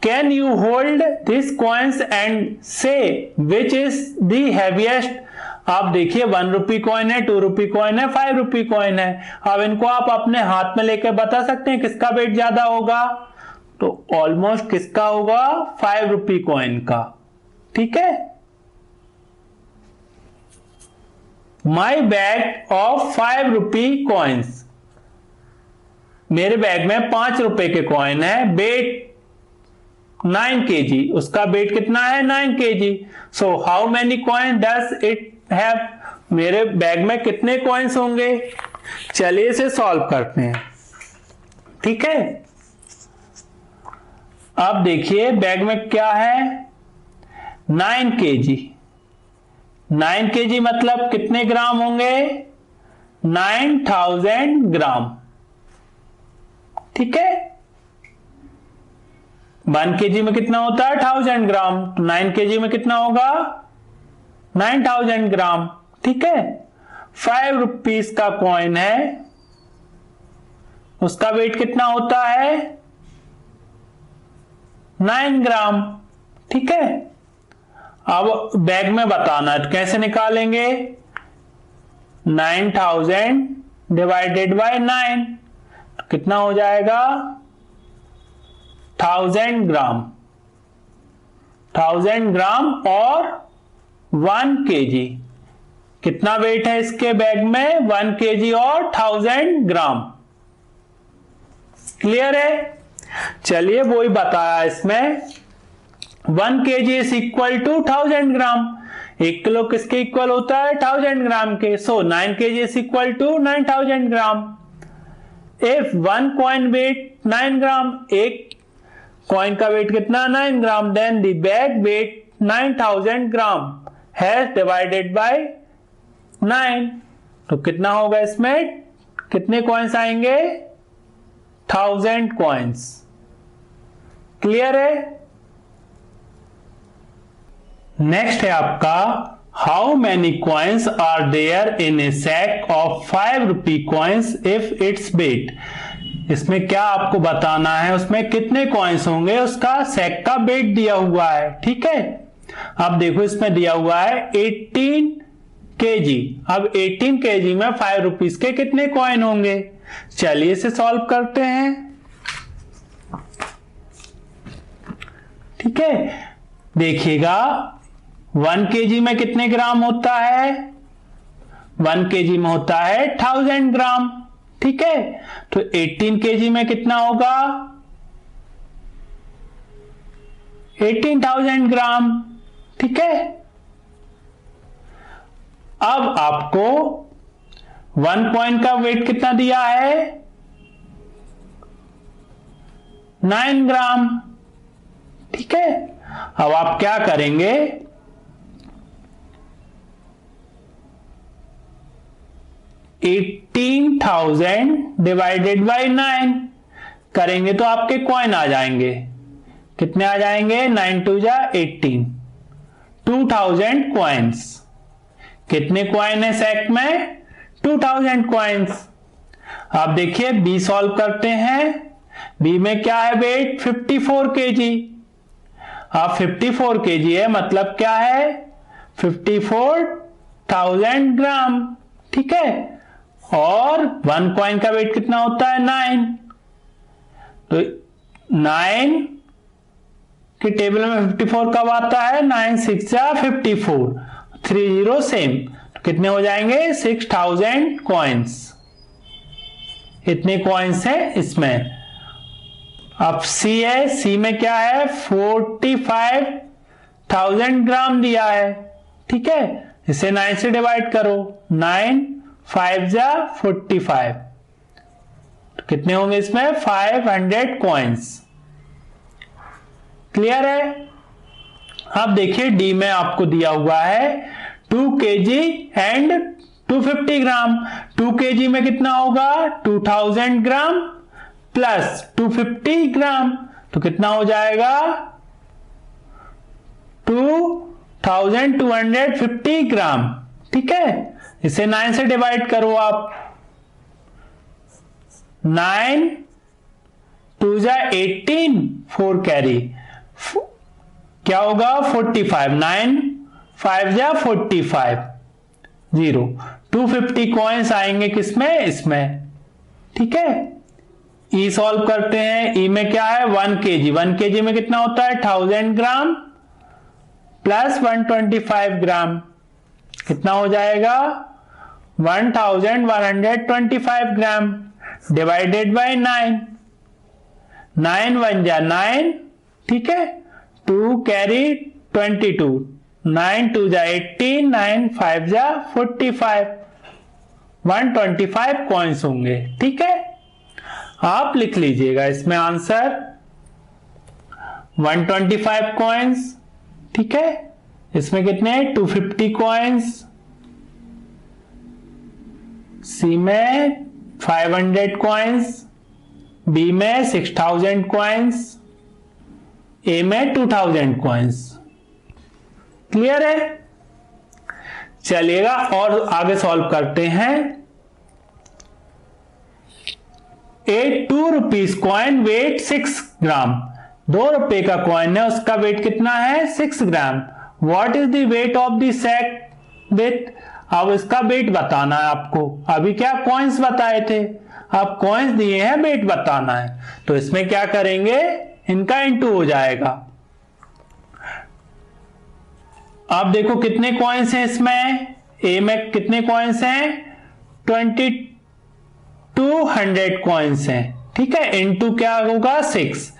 can you hold this coins and से विच इज द हैवीएस्ट। आप देखिए 1 रुपी कॉइन है, 2 रुपी कॉइन है, 5 रुपी कॉइन है। अब इनको आप अपने हाथ में लेकर बता सकते हैं किसका वेट ज्यादा होगा? तो ऑलमोस्ट किसका होगा? 5 रुपी कॉइन का। ठीक है, my bag of 5 rupee coins, मेरे बैग में 5 रुपए के कॉइन है, वेट 9 kg, उसका वेट कितना है? 9 kg। So how many coin does it have, मेरे बैग में कितने कॉइन्स होंगे? चलिए इसे सॉल्व करते हैं। ठीक है, अब देखिए बैग में क्या है? 9 kg। 9 kg मतलब कितने ग्राम होंगे? 9000 ग्राम। ठीक है, 1 kg में कितना होता है? 1000 ग्राम। तो 9 kg में कितना होगा? 9000 ग्राम। ठीक है, 5 रुपीस का कॉइन है, उसका वेट कितना होता है? 9 ग्राम। ठीक है, अब बैग में बताना है तो कैसे निकालेंगे? 9000 डिवाइडेड बाय 9 तो कितना हो जाएगा? 1000 ग्राम। 1000 ग्राम और 1 kg, कितना वेट है इसके बैग में? 1 kg और 1000 ग्राम। क्लियर है? चलिए वो ही बताया इसमें, 1 kg is equal to 1000 gram. 1 kilo किसके इक्वल होता है? 1000 ग्राम के। So 9 kg is equal to 9000 gram. If 1 coin weight 9 gram, एक कॉइन का वेट कितना? 9 gram, then the bag weight 9000 gram has divided by 9। तो कितना होगा इसमें? कितने कॉइन्स आएंगे? 1000 कॉइन्स। क्लियर है? नेक्स्ट है आपका, how many coins are there in a sack of 5 rupee coins if it's weight. इसमें क्या आपको बताना है, उसमें कितने कॉइन्स होंगे, उसका सैक का वेट दिया हुआ है। ठीक है, अब देखो इसमें दिया हुआ है 18 kg। अब 18 kg में 5 रुपीस के कितने कॉइन होंगे? चलिए इसे सॉल्व करते हैं। ठीक है, देखिएगा 1 kg में कितने ग्राम होता है? 1 kg में होता है 1000 ग्राम। ठीक है, तो 18 kg में कितना होगा? 18,000 ग्राम। ठीक है, अब आपको 1 कॉइन का वेट कितना दिया है? 9 ग्राम। ठीक है, अब आप क्या करेंगे? 18,000 डिवाइडेड बाई 9 करेंगे तो आपके कॉइन आ जाएंगे। कितने आ जाएंगे? 9 2 जा 18, 2000 कॉइन्स। कितने कॉइन है सैक में? 2000 कॉइन्स। आप देखिए बी सॉल्व करते हैं। बी में क्या है वेट? 54 kg। अब 54 kg है मतलब क्या है? 54,000 ग्राम। ठीक है, और 1 कॉइन का वेट कितना होता है? 9। तो 9 के टेबल में 54 कब आता है? 9 6 जा 54, 30 सेम। तो कितने हो जाएंगे? 6000 कॉइन्स। इतने कॉइन्स हैं इसमें। अब सी है, सी में क्या है? 45,000 ग्राम दिया है। ठीक है, इसे 9 से डिवाइड करो। 9 5 जा 45, तो कितने होंगे इसमें? 500 कॉइन्स। क्लियर है? अब देखिए डी में आपको दिया हुआ है 2 kg एंड 250 ग्राम। 2 kg में कितना होगा 2000 ग्राम प्लस 250 ग्राम, तो कितना हो जाएगा 2250 ग्राम। ठीक है, इसे 9 से डिवाइड करो आप। 9 2 जा 18, 4 कैरी, क्या होगा 45, 9 5 जा 45, 0। 250 कॉइन्स आएंगे किसमें, इसमें। ठीक है, ई सॉल्व करते हैं। ई में क्या है 1 kg, 1 kg में कितना होता है 1000 ग्राम प्लस 125 ग्राम, कितना हो जाएगा 1125 ग्राम डिवाइडेड बाय 9। 9 1 जा 9, ठीक है, 2 कैरी 22, 9 2 जा 18, 9 5 जा 45, 125 कॉइन्स होंगे। ठीक है, आप लिख लीजिएगा इसमें आंसर 125 कॉइन्स। ठीक है, इसमें कितने 250 कॉइन्स, सी में 500 कॉइन्स, बी में 6000 कॉइन्स, ए में 2000 कॉइन्स। क्लियर है, चलिएगा और आगे सॉल्व करते हैं। ए 2 रुपीज कॉइन वेट 6 ग्राम, 2 रुपए का कॉइन है, उसका वेट कितना है 6 gram. What is the weight of the sack with, अब इसका वेट बताना है आपको। अभी क्या कॉइन्स बताए थे, अब कॉइन्स दिए हैं, वेट बताना है। तो इसमें क्या करेंगे, इनका इंटू हो जाएगा। अब देखो कितने कॉइन्स हैं इसमें, ए में कितने कॉइन्स हैं 2200 कॉइन्स हैं। ठीक है, इंटू क्या होगा 6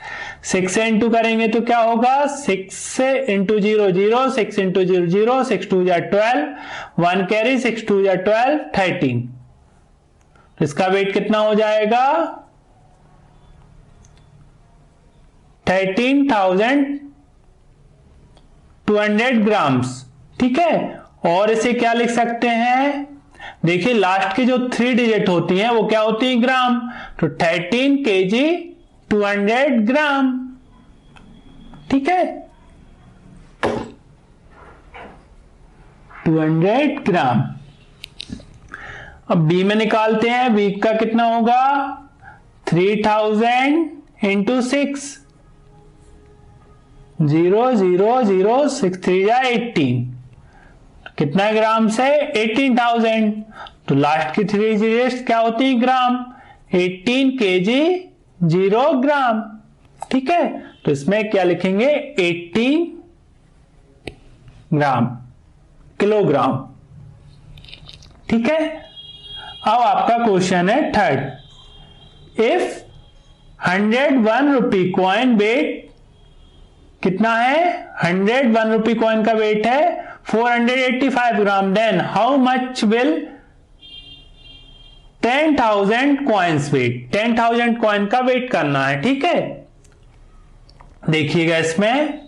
से इंटू करेंगे तो क्या होगा 6 से इंटू 0 0, 6 इंटू 0 0, 6 2 जा 12, 1 कैरी 6 2 जा 12, 13। इसका वेट कितना हो जाएगा 13,200 ग्राम्स। ठीक है, और इसे क्या लिख सकते हैं, देखिए लास्ट की जो 3 डिजिट होती हैं वो क्या होती है ग्राम, तो 13 kg 200 ग्राम। ठीक है, 200 ग्राम। अब बी में निकालते हैं, बी का कितना होगा 3000 इंटू 6, 0 0 0, 6 3 जा 18, कितना ग्राम से 18,000। तो लास्ट की 3 डिजिट्स क्या होती है ग्राम, 18 kg 0 ग्राम। ठीक है, तो इसमें क्या लिखेंगे 18 ग्राम, किलोग्राम। ठीक है, अब आपका क्वेश्चन है third. If 101 rupee coin weight कितना है, 101 रुपी कॉइन का वेट है 485 gram, then how much will 10,000 coins weight, 10,000 coin का वेट करना है। ठीक है, देखिएगा इसमें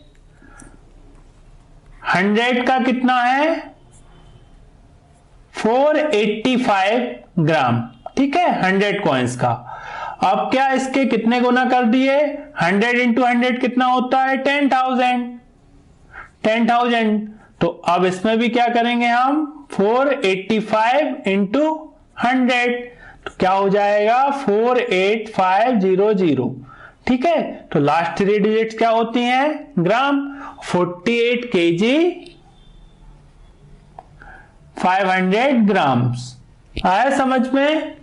100 का कितना है 485 ग्राम। ठीक है, 100 कॉइन्स का। अब क्या इसके कितने गुना कर दिए, 100 इंटू 100 कितना होता है 10,000, 10,000। तो अब इसमें भी क्या करेंगे हम 485 इंटू 100, तो क्या हो जाएगा 48500। ठीक है, तो लास्ट 3 डिजिट्स क्या होती हैं ग्राम, 48 kg 500 ग्राम्स। आया समझ में,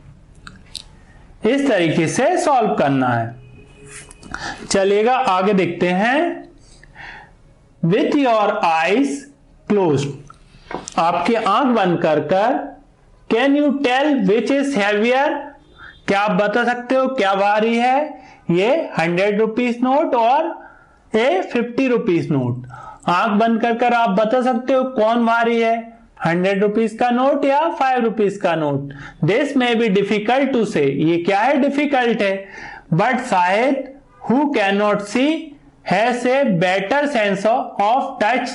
इस तरीके से सॉल्व करना है। चलिएगा आगे देखते हैं। विथ योर आईज क्लोज्ड, आपकी आंख बंद कर can you tell which is heavier, क्या आप बता सकते हो क्या भारी है, ये 100 रुपीज नोट और ये 50 रुपीज नोट। आंख बंद कर आप बता सकते हो कौन भारी है, 100 रुपीज का नोट या 5 रुपीज का note. This may be difficult to say, ये क्या है डिफिकल्ट है, बट शायद who can not see has a better sense of touch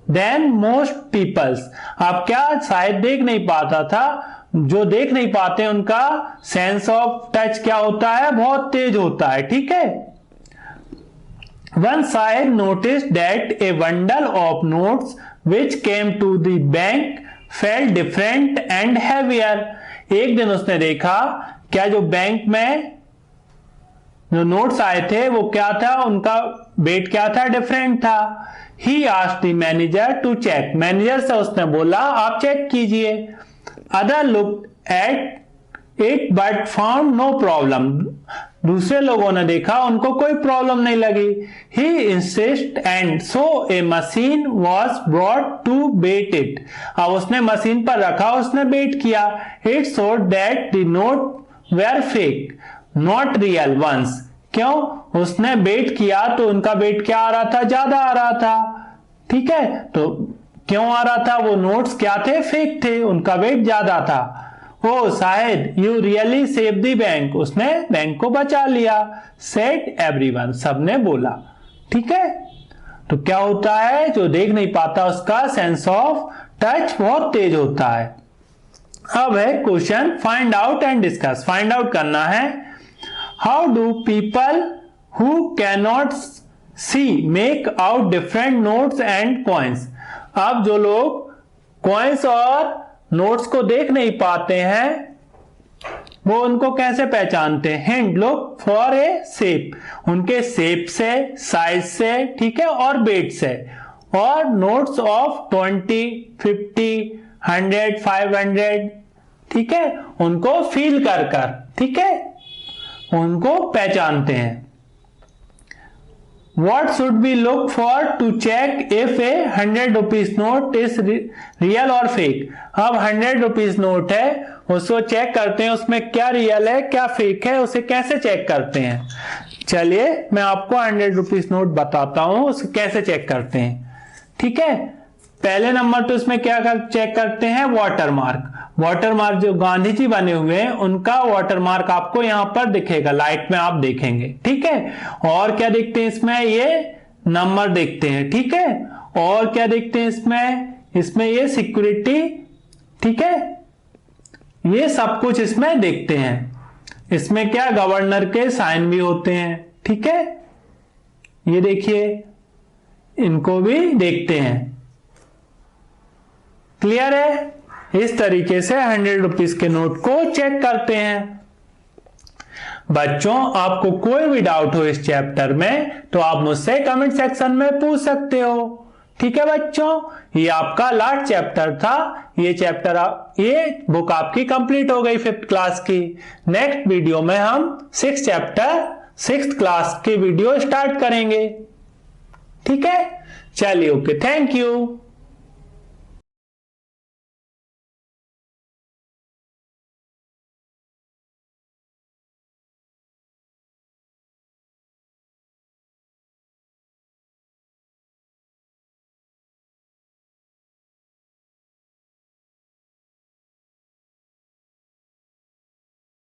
than most peoples. अब क्या शायद देख नहीं पाता था, जो देख नहीं पाते उनका सेंस ऑफ टच क्या होता है, बहुत तेज होता है। ठीक है, one Sahid notice that a bundle of notes which came to the bank felt different and heavier. एक दिन उसने देखा क्या जो बैंक में जो नोट्स आए थे वो क्या था, उनका वेट क्या था, डिफरेंट था। He asked the manager to check. Manager से उसने बोला आप चेक कीजिए। Other looked at it but found no problem. दूसरे लोगों ने देखा, उनको कोई प्रॉब्लम नहीं लगी। He insist and so a machine was brought to vet it. अब उसने मशीन पर रखा, उसने बेट किया। It showed that the note were fake not real ones. क्यों? उसने बेट किया तो उनका वेट क्या आ रहा था, ज्यादा आ रहा था। ठीक है, तो क्यों आ रहा था, वो नोट्स क्या थे, फेक थे, उनका वेट ज्यादा था। ओ शायद you really save the bank. उसने बैंक को बचा लिया। सेड एवरीवन, सबने बोला। ठीक है, तो क्या होता है, जो देख नहीं पाता उसका सेंस ऑफ टच बहुत तेज होता है। अब है question find out and discuss. Find out करना है how do people who cannot see make out different notes and coins. अब जो लोग कॉइन्स और नोट्स को देख नहीं पाते हैं वो उनको कैसे पहचानते हैं। Hint look for A shape, उनके शेप से, साइज से, ठीक है, और वेट से। और नोट्स ऑफ 20, 50, 100, 500, ठीक है, उनको फील कर कर, ठीक है, उनको पहचानते हैं। What should we look for to check if a 100 rupees note is real or fake? अब 100 rupees नोट है, उसको चेक करते हैं उसमें क्या रियल है क्या फेक है, उसे कैसे चेक करते हैं। चलिए मैं आपको 100 रुपीज नोट बताता हूं उसे कैसे चेक करते हैं। ठीक है, पहले नंबर तो इसमें क्या चेक करते हैं, वाटरमार्क। वाटरमार्क जो गांधी जी बने हुए हैं उनका वाटरमार्क आपको यहां पर दिखेगा, लाइट में आप देखेंगे। ठीक है, और क्या देखते हैं इसमें, ये नंबर देखते हैं। ठीक है, और क्या देखते हैं इसमें ये सिक्योरिटी, ठीक है, ये सब कुछ इसमें देखते हैं। इसमें क्या गवर्नर के साइन भी होते हैं। ठीक है, ये देखिए इनको भी देखते हैं। क्लियर है, इस तरीके से 100 रुपीज के नोट को चेक करते हैं। बच्चों आपको कोई भी डाउट हो इस चैप्टर में तो आप मुझसे कमेंट सेक्शन में पूछ सकते हो। ठीक है बच्चों, ये आपका लास्ट चैप्टर था। ये बुक आपकी कंप्लीट हो गई 5th क्लास की। नेक्स्ट वीडियो में हम 6th चैप्टर 6th क्लास की वीडियो स्टार्ट करेंगे। ठीक है, चलिए ओके, थैंक यू।